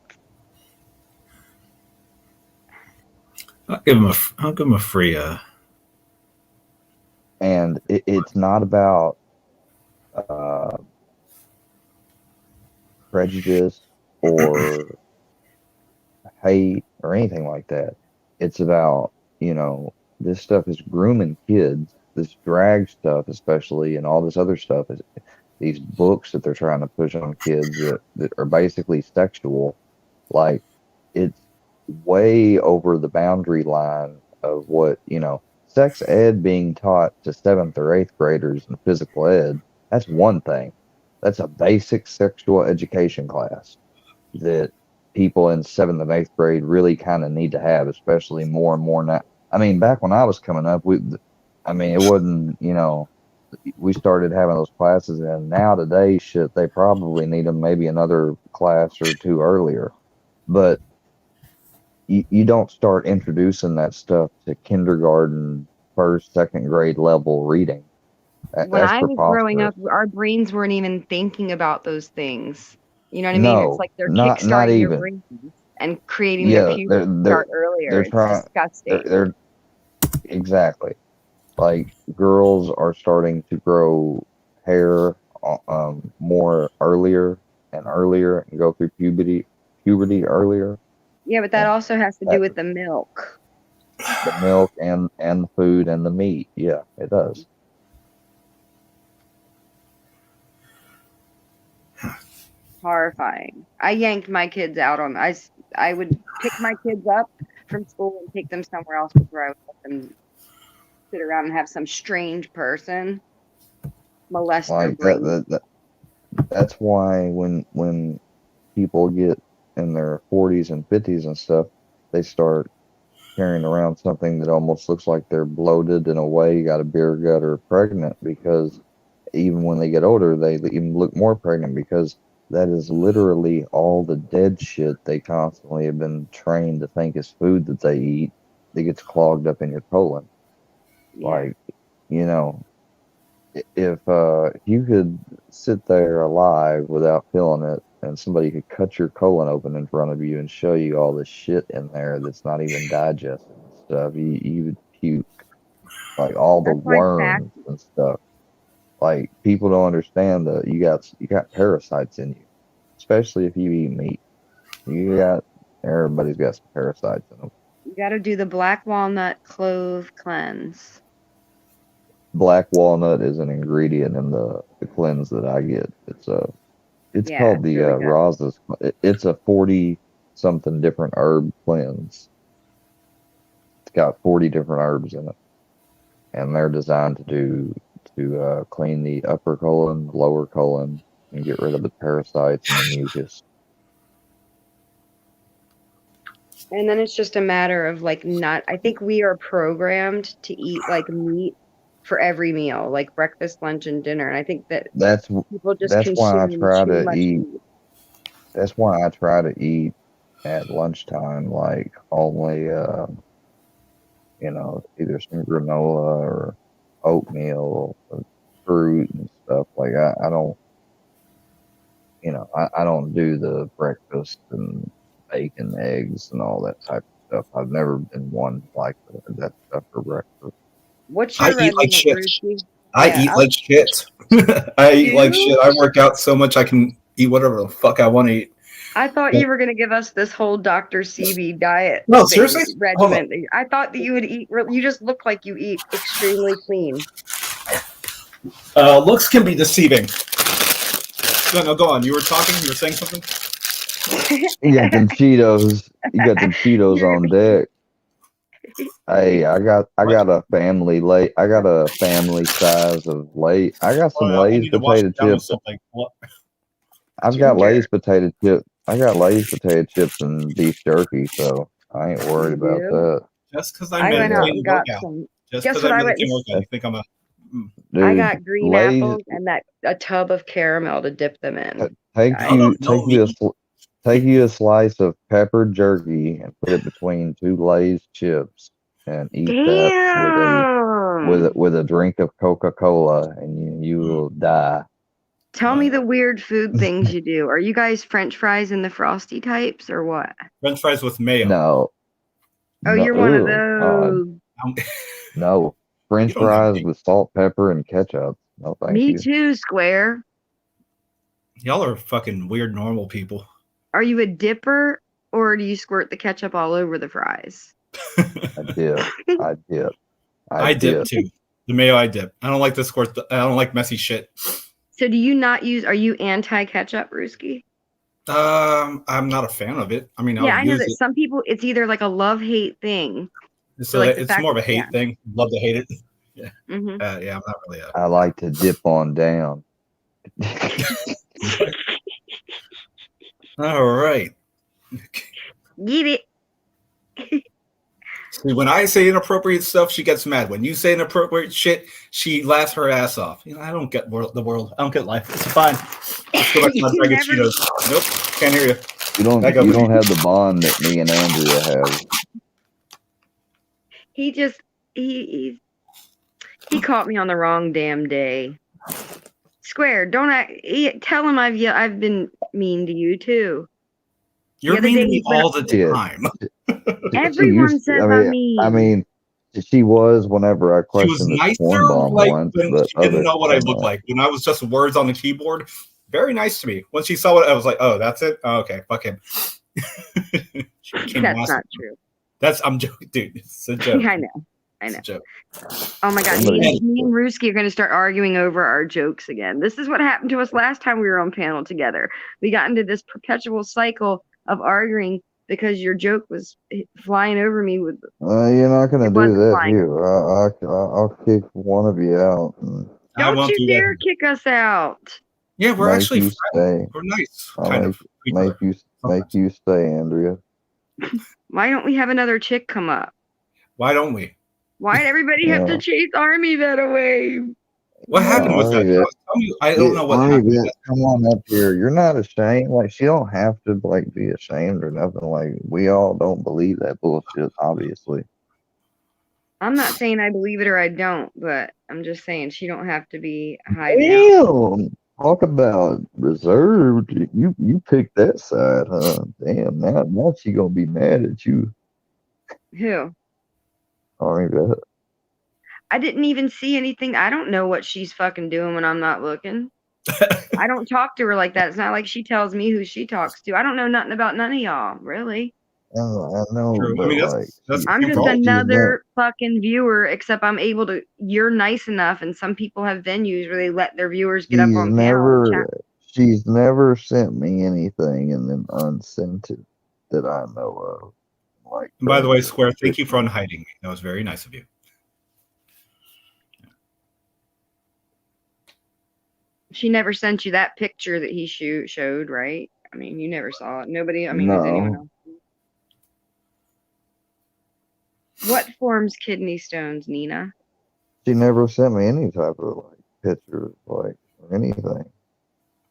I'll give him a free. And it's not about prejudice or hate or anything like that. It's about, this stuff is grooming kids. This drag stuff, especially, and all this other stuff is these books that they're trying to push on kids that are basically sexual. Like it's way over the boundary line of what, sex ed being taught to seventh or eighth graders in physical ed. That's one thing. That's a basic sexual education class that people in seventh and eighth grade really kind of need to have, especially more and more now. I mean, back when I was coming up, it wasn't, we started having those classes, and now today, shit, they probably need them maybe another class or two earlier. But you don't start introducing that stuff to kindergarten, first, second grade level reading. When That's I was growing preposterous. up, our brains weren't even thinking about those things. You know what I mean? It's No, like they're not kickstarting their even. brains and creating their Yeah, puberty start earlier. they're It's trying. disgusting. They're exactly. Like girls are starting to grow hair more earlier and earlier and go through puberty earlier. Yeah, but that And also has to do that with the milk. the milk and the food and the meat. Yeah, it does. Horrifying. I yanked my kids out on I would pick my kids up from school and take them somewhere else before I would let them sit around and have some strange person molest their Like that, brain. that's why when people get in their 40s and 50s and stuff, they start carrying around something that almost looks like they're bloated in a way, got a beer gut or pregnant, because even when they get older, they even look more pregnant because that is literally all the dead shit they constantly have been trained to think is food that they eat that gets clogged up in your colon. Yeah. Like, you know, if you could sit there alive without feeling it, and somebody could cut your colon open in front of you and show you all the shit in there that's not even digested and stuff, you would puke. Like all the That's why worms and stuff. Like people don't understand that you got parasites in you, especially if you eat meat. Everybody's got some parasites in them. you got to do the black walnut clove cleanse. Black walnut is an ingredient in the cleanse that I get. It's Yeah, called it's the really good. Raza's. It's a 40 something different herb cleanse. It's got 40 different herbs in it, and they're designed to clean the upper colon, lower colon, and get rid of the parasites and the mucus. And then it's just a matter of like not. I think we are programmed to eat like meat for every meal, like breakfast, lunch, and dinner. And I think that That's people just that's why I consume try too to much eat. meat. That's why I try to eat at lunchtime, like only either some granola or oatmeal or fruit and stuff. Like I don't, I don't do the breakfast and bacon, eggs, and all that type of stuff. I've never been one like that stuff for breakfast. What's I your eat like regimen, shit. Roofie? I Yeah, eat like shit. I eat like shit. I work out so much I can eat whatever the fuck I want to eat. I thought you were gonna give us this whole Dr. CB diet No, thing, seriously? Hold on. regimen. I thought that you would eat. You just look like you eat extremely clean. Looks can be deceiving. No, go on. You were talking. You were saying something. You got them Cheetos. You got them Cheetos on deck. Hey, I got a family late. I got a family size of late. I got some I Lay's need to wash potato it down with chips. something. What? I've got Lay's potato chip. I got Lay's potato chips and beef jerky, so I ain't worried You about do? that. Just because I I went out meditated and and got work out. some. Just Guess because what I I went? meditate and work out, you think I'm a. I Dude, got green Lay's apples and a tub of caramel to dip them in. take guys. you take you a slice of peppered jerky and put it between two Lay's chips and eat that Damn. with a drink of Coca-Cola, and you will die. Tell me the weird food things you do. Are you guys French fries in the frosty types or what? French fries with mayo. No. Oh, No, you're one of God. those. No. French You don't know fries me. with salt, pepper, and ketchup. No, thank Me you. too, Square. Y'all are fucking weird, normal people. Are you a dipper or do you squirt the ketchup all over the fries? I dip. I dip. I dip too. The mayo I dip. I don't like this course. I don't like messy shit. So do you not use? Are you anti-ketchup, Ruski? I'm not a fan of it. I mean, Yeah, I'll I know use that it. some people it's either like a love-hate thing. So like the it's fact more of a that- hate thing. Love to hate it. Yeah. Mhm. Yeah, I'm not really a. I like to dip on down. All right. Get it. See, when I say inappropriate stuff, she gets mad. When you say inappropriate shit, she laughs her ass off. You know, I don't get the world. I don't get life. It's fine. Let's go back to my bag of Cheetos. Nope, can't hear you. You don't have the bond that me and Andrea have. He just he caught me on the wrong damn day. Square, don't tell him I've been mean to you too. You're mean to me all the time. Everyone says I'm mean. I mean, she was whenever I She was questioned the nicer corn bomb like once, when but she didn't know what I than looked that- like. When I was just words on the keyboard, very nice to me. When she saw it, I was like, "Oh, that's it. Oh, okay, fuck him." That's not true. I'm joking, dude. It's a joke. I know. It's a joke. Oh my god, me and Ruski are going to start arguing over our jokes again. This is what happened to us last time we were on panel together. We got into this perpetual cycle of arguing because your joke was flying over me with. You're not gonna It do wasn't that flying. here. I'll kick one of you out. And Don't you dare kick us out. Yeah, we're make actually you friends. stay. We're nice, I'll kind make, of. make you stay, Andrea. Why don't we have another chick come up? Why don't we? Why'd everybody have to chase Army that away? What happened with that? I don't know what happened. Come on up here. You're not ashamed. Like, she don't have to like be ashamed or nothing. Like, we all don't believe that bullshit, obviously. I'm not saying I believe it or I don't, but I'm just saying she don't have to be hiding out. Damn. Talk about reserved. You picked that side, huh? Damn. Now she gonna be mad at you. Who? Army. I didn't even see anything. I don't know what she's fucking doing when I'm not looking. I don't talk to her like that. It's not like she tells me who she talks to. I don't know nothing about none of y'all, really. I know, True. but I mean, like, I'm just another fucking viewer, except I'm able to. You're nice enough, and some people have venues where they let their viewers get up on panel and chat. She's never sent me anything and then unsent it that I know of. Like, And by the way, Square, thank you for unhiding me. That was very nice of you. She never sent you that picture that he showed, right? I mean, you never saw it. Nobody. I mean, does anyone else? What forms kidney stones, Nina? She never sent me any type of like pictures, like or anything.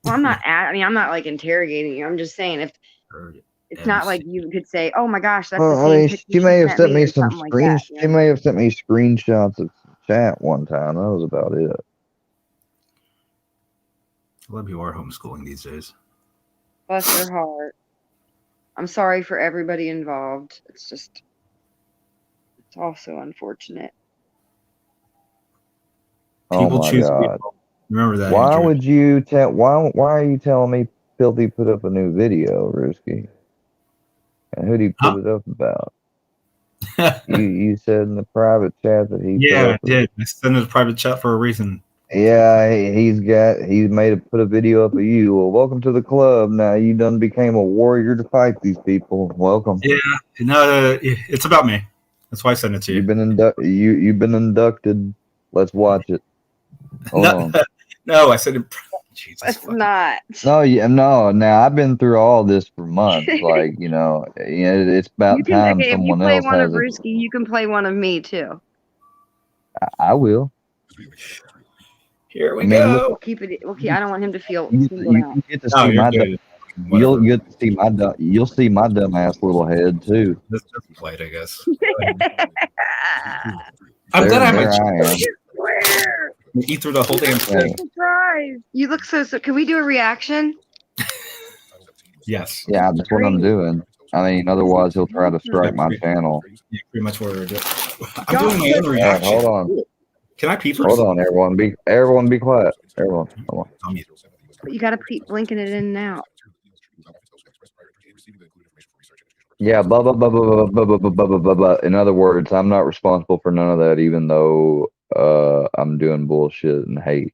Well, I'm not. I'm not like interrogating you. I'm just saying if it's not like you could say, "Oh my gosh, that's the Well, same I mean, picture." she may have sent me or some something like that, She may have sent me screenshots of chat one time. That was about it. I love you are homeschooling these days. Bless her heart. I'm sorry for everybody involved. It's also unfortunate. Oh my god! People. Remember that. Why Andrew. would you tell? Why are you telling me Filthy put up a new video, Risky? And who'd he put it up about? you said in the private chat that he Yeah, put I up did. I sent it a private chat for a reason. Yeah, he's put a video up of you. Well, welcome to the club. Now you done became a warrior to fight these people. Welcome. Yeah, no, it's about me. That's why I sent it to you. You've been inducted. Let's watch it. Hold on. No, I said it. Jesus. It's not. No. Now I've been through all this for months. Like it's about time if you someone play else one has of Risky, you can play one of me too. I will. Here we go. We'll keep it. I don't want him to feel You singled out. get to see my you'll get to see my you'll see my dumb ass little head too. Let's just play it, I guess. I'm glad I have my eat through the whole damn thing. Surprise! You look so. Can we do a reaction? Yes. Yeah, that's what I'm doing. I mean, otherwise he'll try to strike my channel. Yeah, pretty much what we're doing. I'm doing my own reaction. Hold on. Can I pee first? Hold on, everyone. Be quiet. Everyone, hold on. But you got to keep blinking it in and out. Yeah, blah blah blah blah blah blah blah blah blah blah blah. In other words, I'm not responsible for none of that, even though I'm doing bullshit and hate.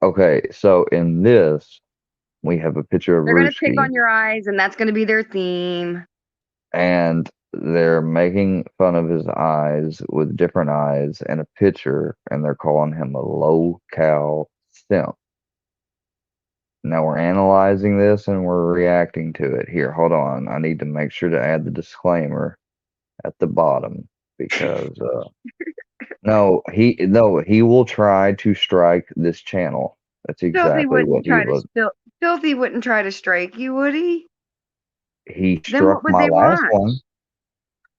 Okay, so in this, we have a picture of They're gonna pick Roofie, on your eyes, and that's gonna be their theme. and they're making fun of his eyes with different eyes and a picture, and they're calling him a low-cal simp. Now we're analyzing this and we're reacting to it. Here, hold on. I need to make sure to add the disclaimer at the bottom because he will try to strike this channel. That's Filthy exactly what wouldn't he try to was. Filthy wouldn't try to strike you, would he? He Then what struck would my they last want? one.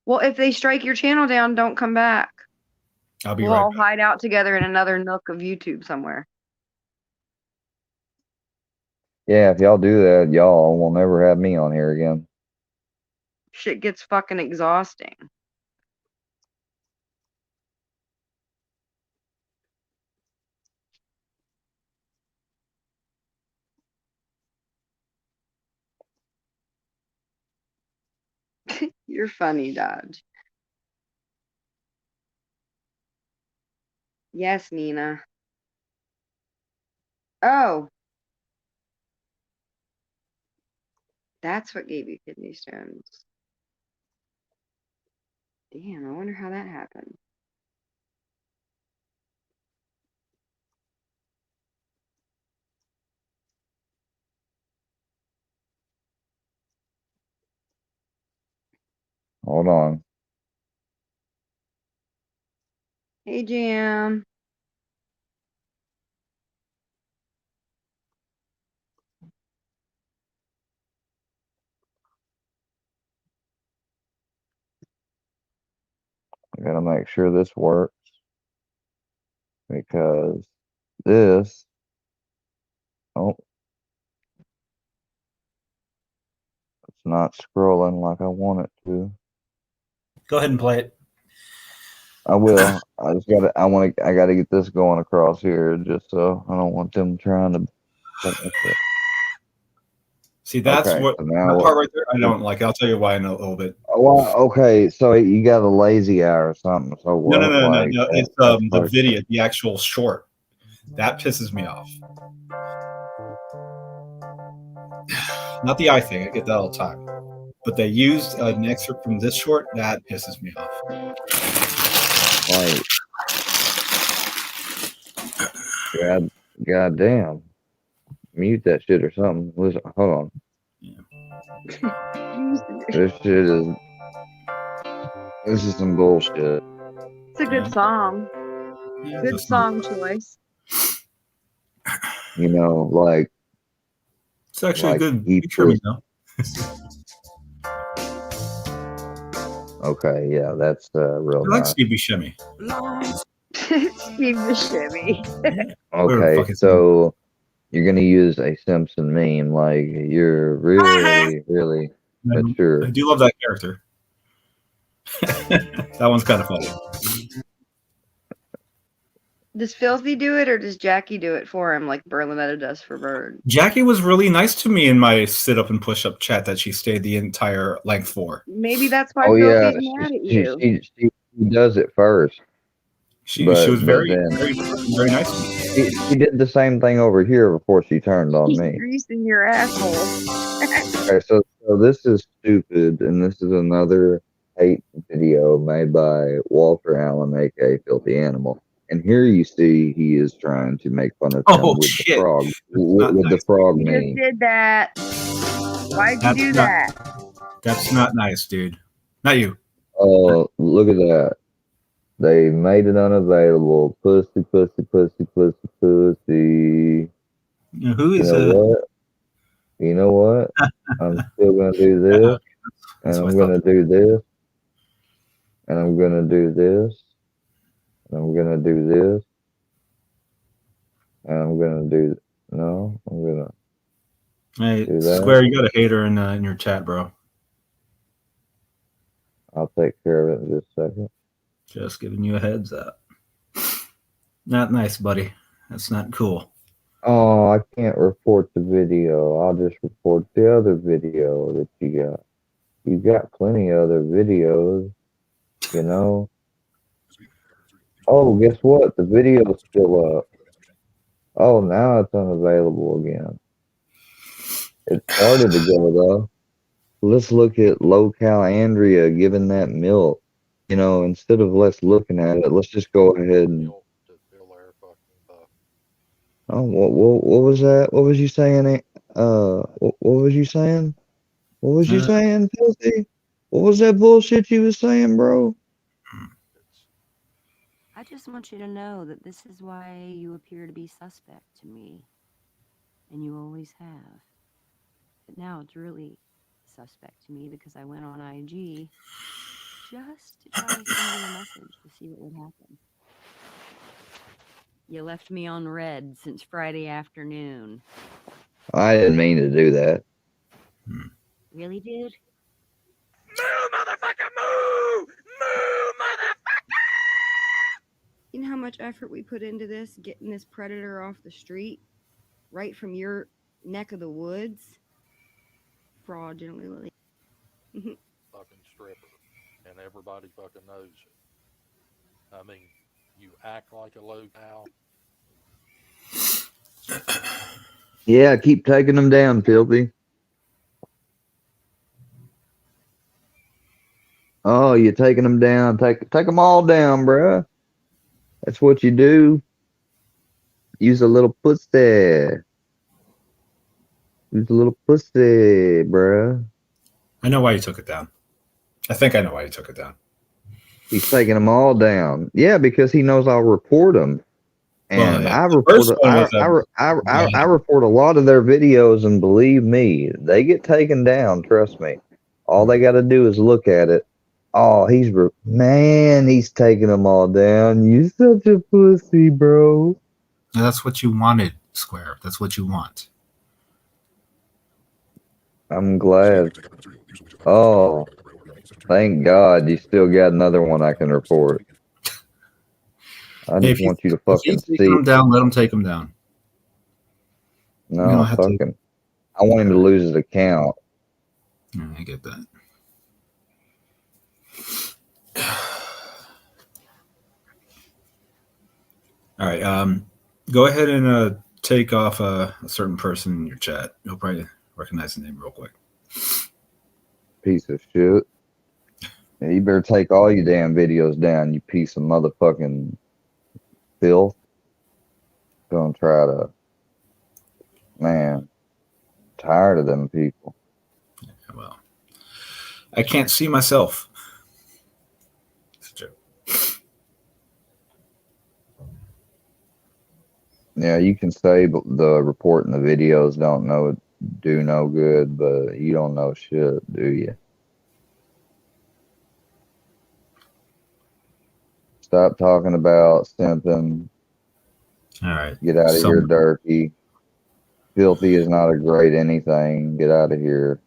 Well, if they strike your channel down, don't come back. I'll be We'll right all back. hide out together in another nook of YouTube somewhere. Yeah, if y'all do that, y'all will never have me on here again. Shit gets fucking exhausting. You're funny, Dodge. Yes, Nina. Oh, that's what gave you kidney stones. Damn, I wonder how that happened. Hold on. Hey, Jam. I gotta make sure this works because this. Oh, it's not scrolling like I want it to. Go ahead and play it. I will. I just gotta. I gotta get this going across here, just so I don't want them trying to. See, that's Okay, what so that now. part right there. I don't like. I'll tell you why in a little bit. Well, okay, so you got a lazy eye or something. So No, no, what? no, no, Like no. It's that's the part. video, the actual short. That pisses me off. Not the eye thing. I get that all the time. But they used an excerpt from this short. That pisses me off. Like, god damn. Mute that shit or something. Listen, hold on. This shit is. This is some bullshit. It's a good song. Good That's not- song choice. You know, like. It's actually like a good he picture, you put- know. Okay, yeah, that's real I like nice. Steve Buscemi. Steve Buscemi. Okay, so you're gonna use a Simpson meme, like you're really, really mature. I do love that character. That one's kind of funny. Does Filthy do it or does Jackie do it for him like Berlinetta does for Bird? Jackie was really nice to me in my sit up and push up chat that she stayed the entire length for. Maybe that's why Oh yeah, Filthy's mad at you. she does it first. She was very then very nice to me. she did the same thing over here before she turned on He's me. greasing your asshole. Okay, so this is stupid, and this is another hate video made by Walter Allen, aka Filthy Animal. And here you see he is trying to make fun of him with the frog, with the frog You meme. just did that. Why'd you do that? That's not nice, dude. Not you. Oh, look at that. They made it unavailable. Pussy, pussy, pussy, pussy, pussy. Who is what? You know what? I'm still gonna do this, and I'm gonna do this, and I'm gonna do this, and I'm gonna do this, and I'm gonna do. No, I'm gonna. Hey, do that. Square, you got a hater in your chat, bro. I'll take care of it in just a second. Just giving you a heads up. Not nice, buddy. That's not cool. Oh, I can't report the video. I'll just report the other video that you got. You got plenty of other videos, you know. Oh, guess what? The video's still up. Oh, now it's unavailable again. It started to go though. Let's look at low-cal Andrea giving that milk. You know, instead of let's looking at it, let's just go ahead and. Oh, what was that? What was you saying? What was you saying? What was you saying, Filthy? What was that bullshit you was saying, bro? I just want you to know that this is why you appear to be suspect to me. And you always have. But now it's really suspect to me because I went on IG just to try to send you a message to see what would happen. You left me on red since Friday afternoon. I didn't mean to do that. Really, dude? Move, motherfucker, move! Move, motherfucker! You know how much effort we put into this, getting this predator off the street? Right from your neck of the woods? Fraudulently. Fucking stripper. And everybody fucking knows it. I mean, you act like a low-cal. Yeah, keep taking them down, Filthy. Oh, you're taking them down. Take them all down, bruh. That's what you do. Use a little pussy. Use a little pussy, bruh. I know why you took it down. I think I know why you took it down. He's taking them all down. Yeah, because he knows I'll report them. And Well, I the report first one was I report a lot of their videos, and believe me, they get taken down. Trust me. All they got to do is look at it. Oh, he's taking them all down. You such a pussy, bro. That's what you wanted, Square. That's what you want. I'm glad. Oh, thank God you still got another one I can report. I Hey, just want you to if fucking he's taking see. them down, let him take them down. No, don't have to- fucking. I want him to lose his account. I get that. All right. Go ahead and take off a certain person in your chat. You'll probably recognize the name real quick. Piece of shit. Yeah, you better take all your damn videos down, you piece of motherfucking filth. Gonna try to. Man, tired of them people. Well, I can't see myself. It's a joke. Yeah, you can say the report and the videos do no good, but you don't know shit, do you? Stop talking about simping. All right. Get out of here, dirty. Filthy is not a great anything. Get out of here.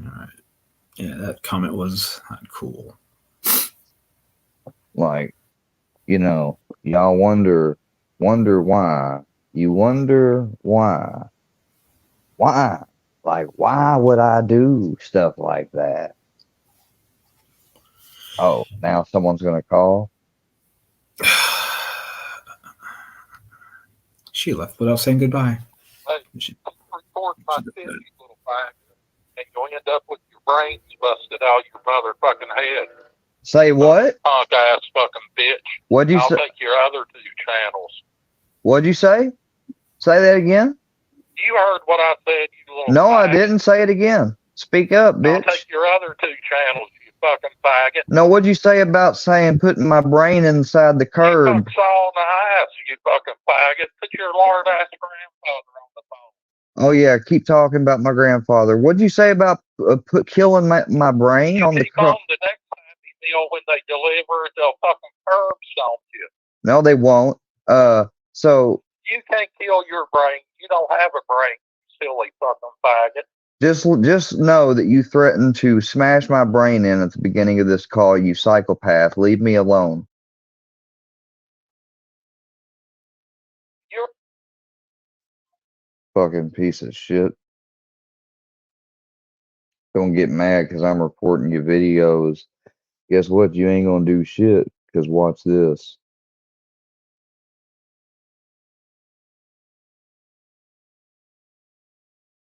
All right. Yeah, that comment was not cool. Like, y'all wonder why. You wonder why. Why? Like, why would I do stuff like that? Oh, now someone's gonna call? She left without saying goodbye. Report my 50 little fact, and you'll end up with your brains busted out your motherfucking head. Say what? Punk ass fucking bitch. What'd you I'll say? take your other 2 channels. What'd you say? Say that again? You heard what I said, you little No, I faggot. didn't say it again. Speak up, I'll bitch. take your other 2 channels, you fucking faggot. No, what'd you say about putting my brain inside the curb? Fuck saw in the ass, you fucking faggot. Put your lard ass grandfather on the phone. Oh yeah, keep talking about my grandfather. What'd you say about killing my brain on the Keep curb? on the next Happy Meal when they deliver it, they'll fucking curb stomp you. No, they won't. So You can't kill your brain. You don't have a brain, you silly fucking faggot. just know that you threatened to smash my brain in at the beginning of this call, you psychopath. Leave me alone. Fucking piece of shit. Don't get mad because I'm reporting your videos. Guess what? You ain't gonna do shit. Because watch this.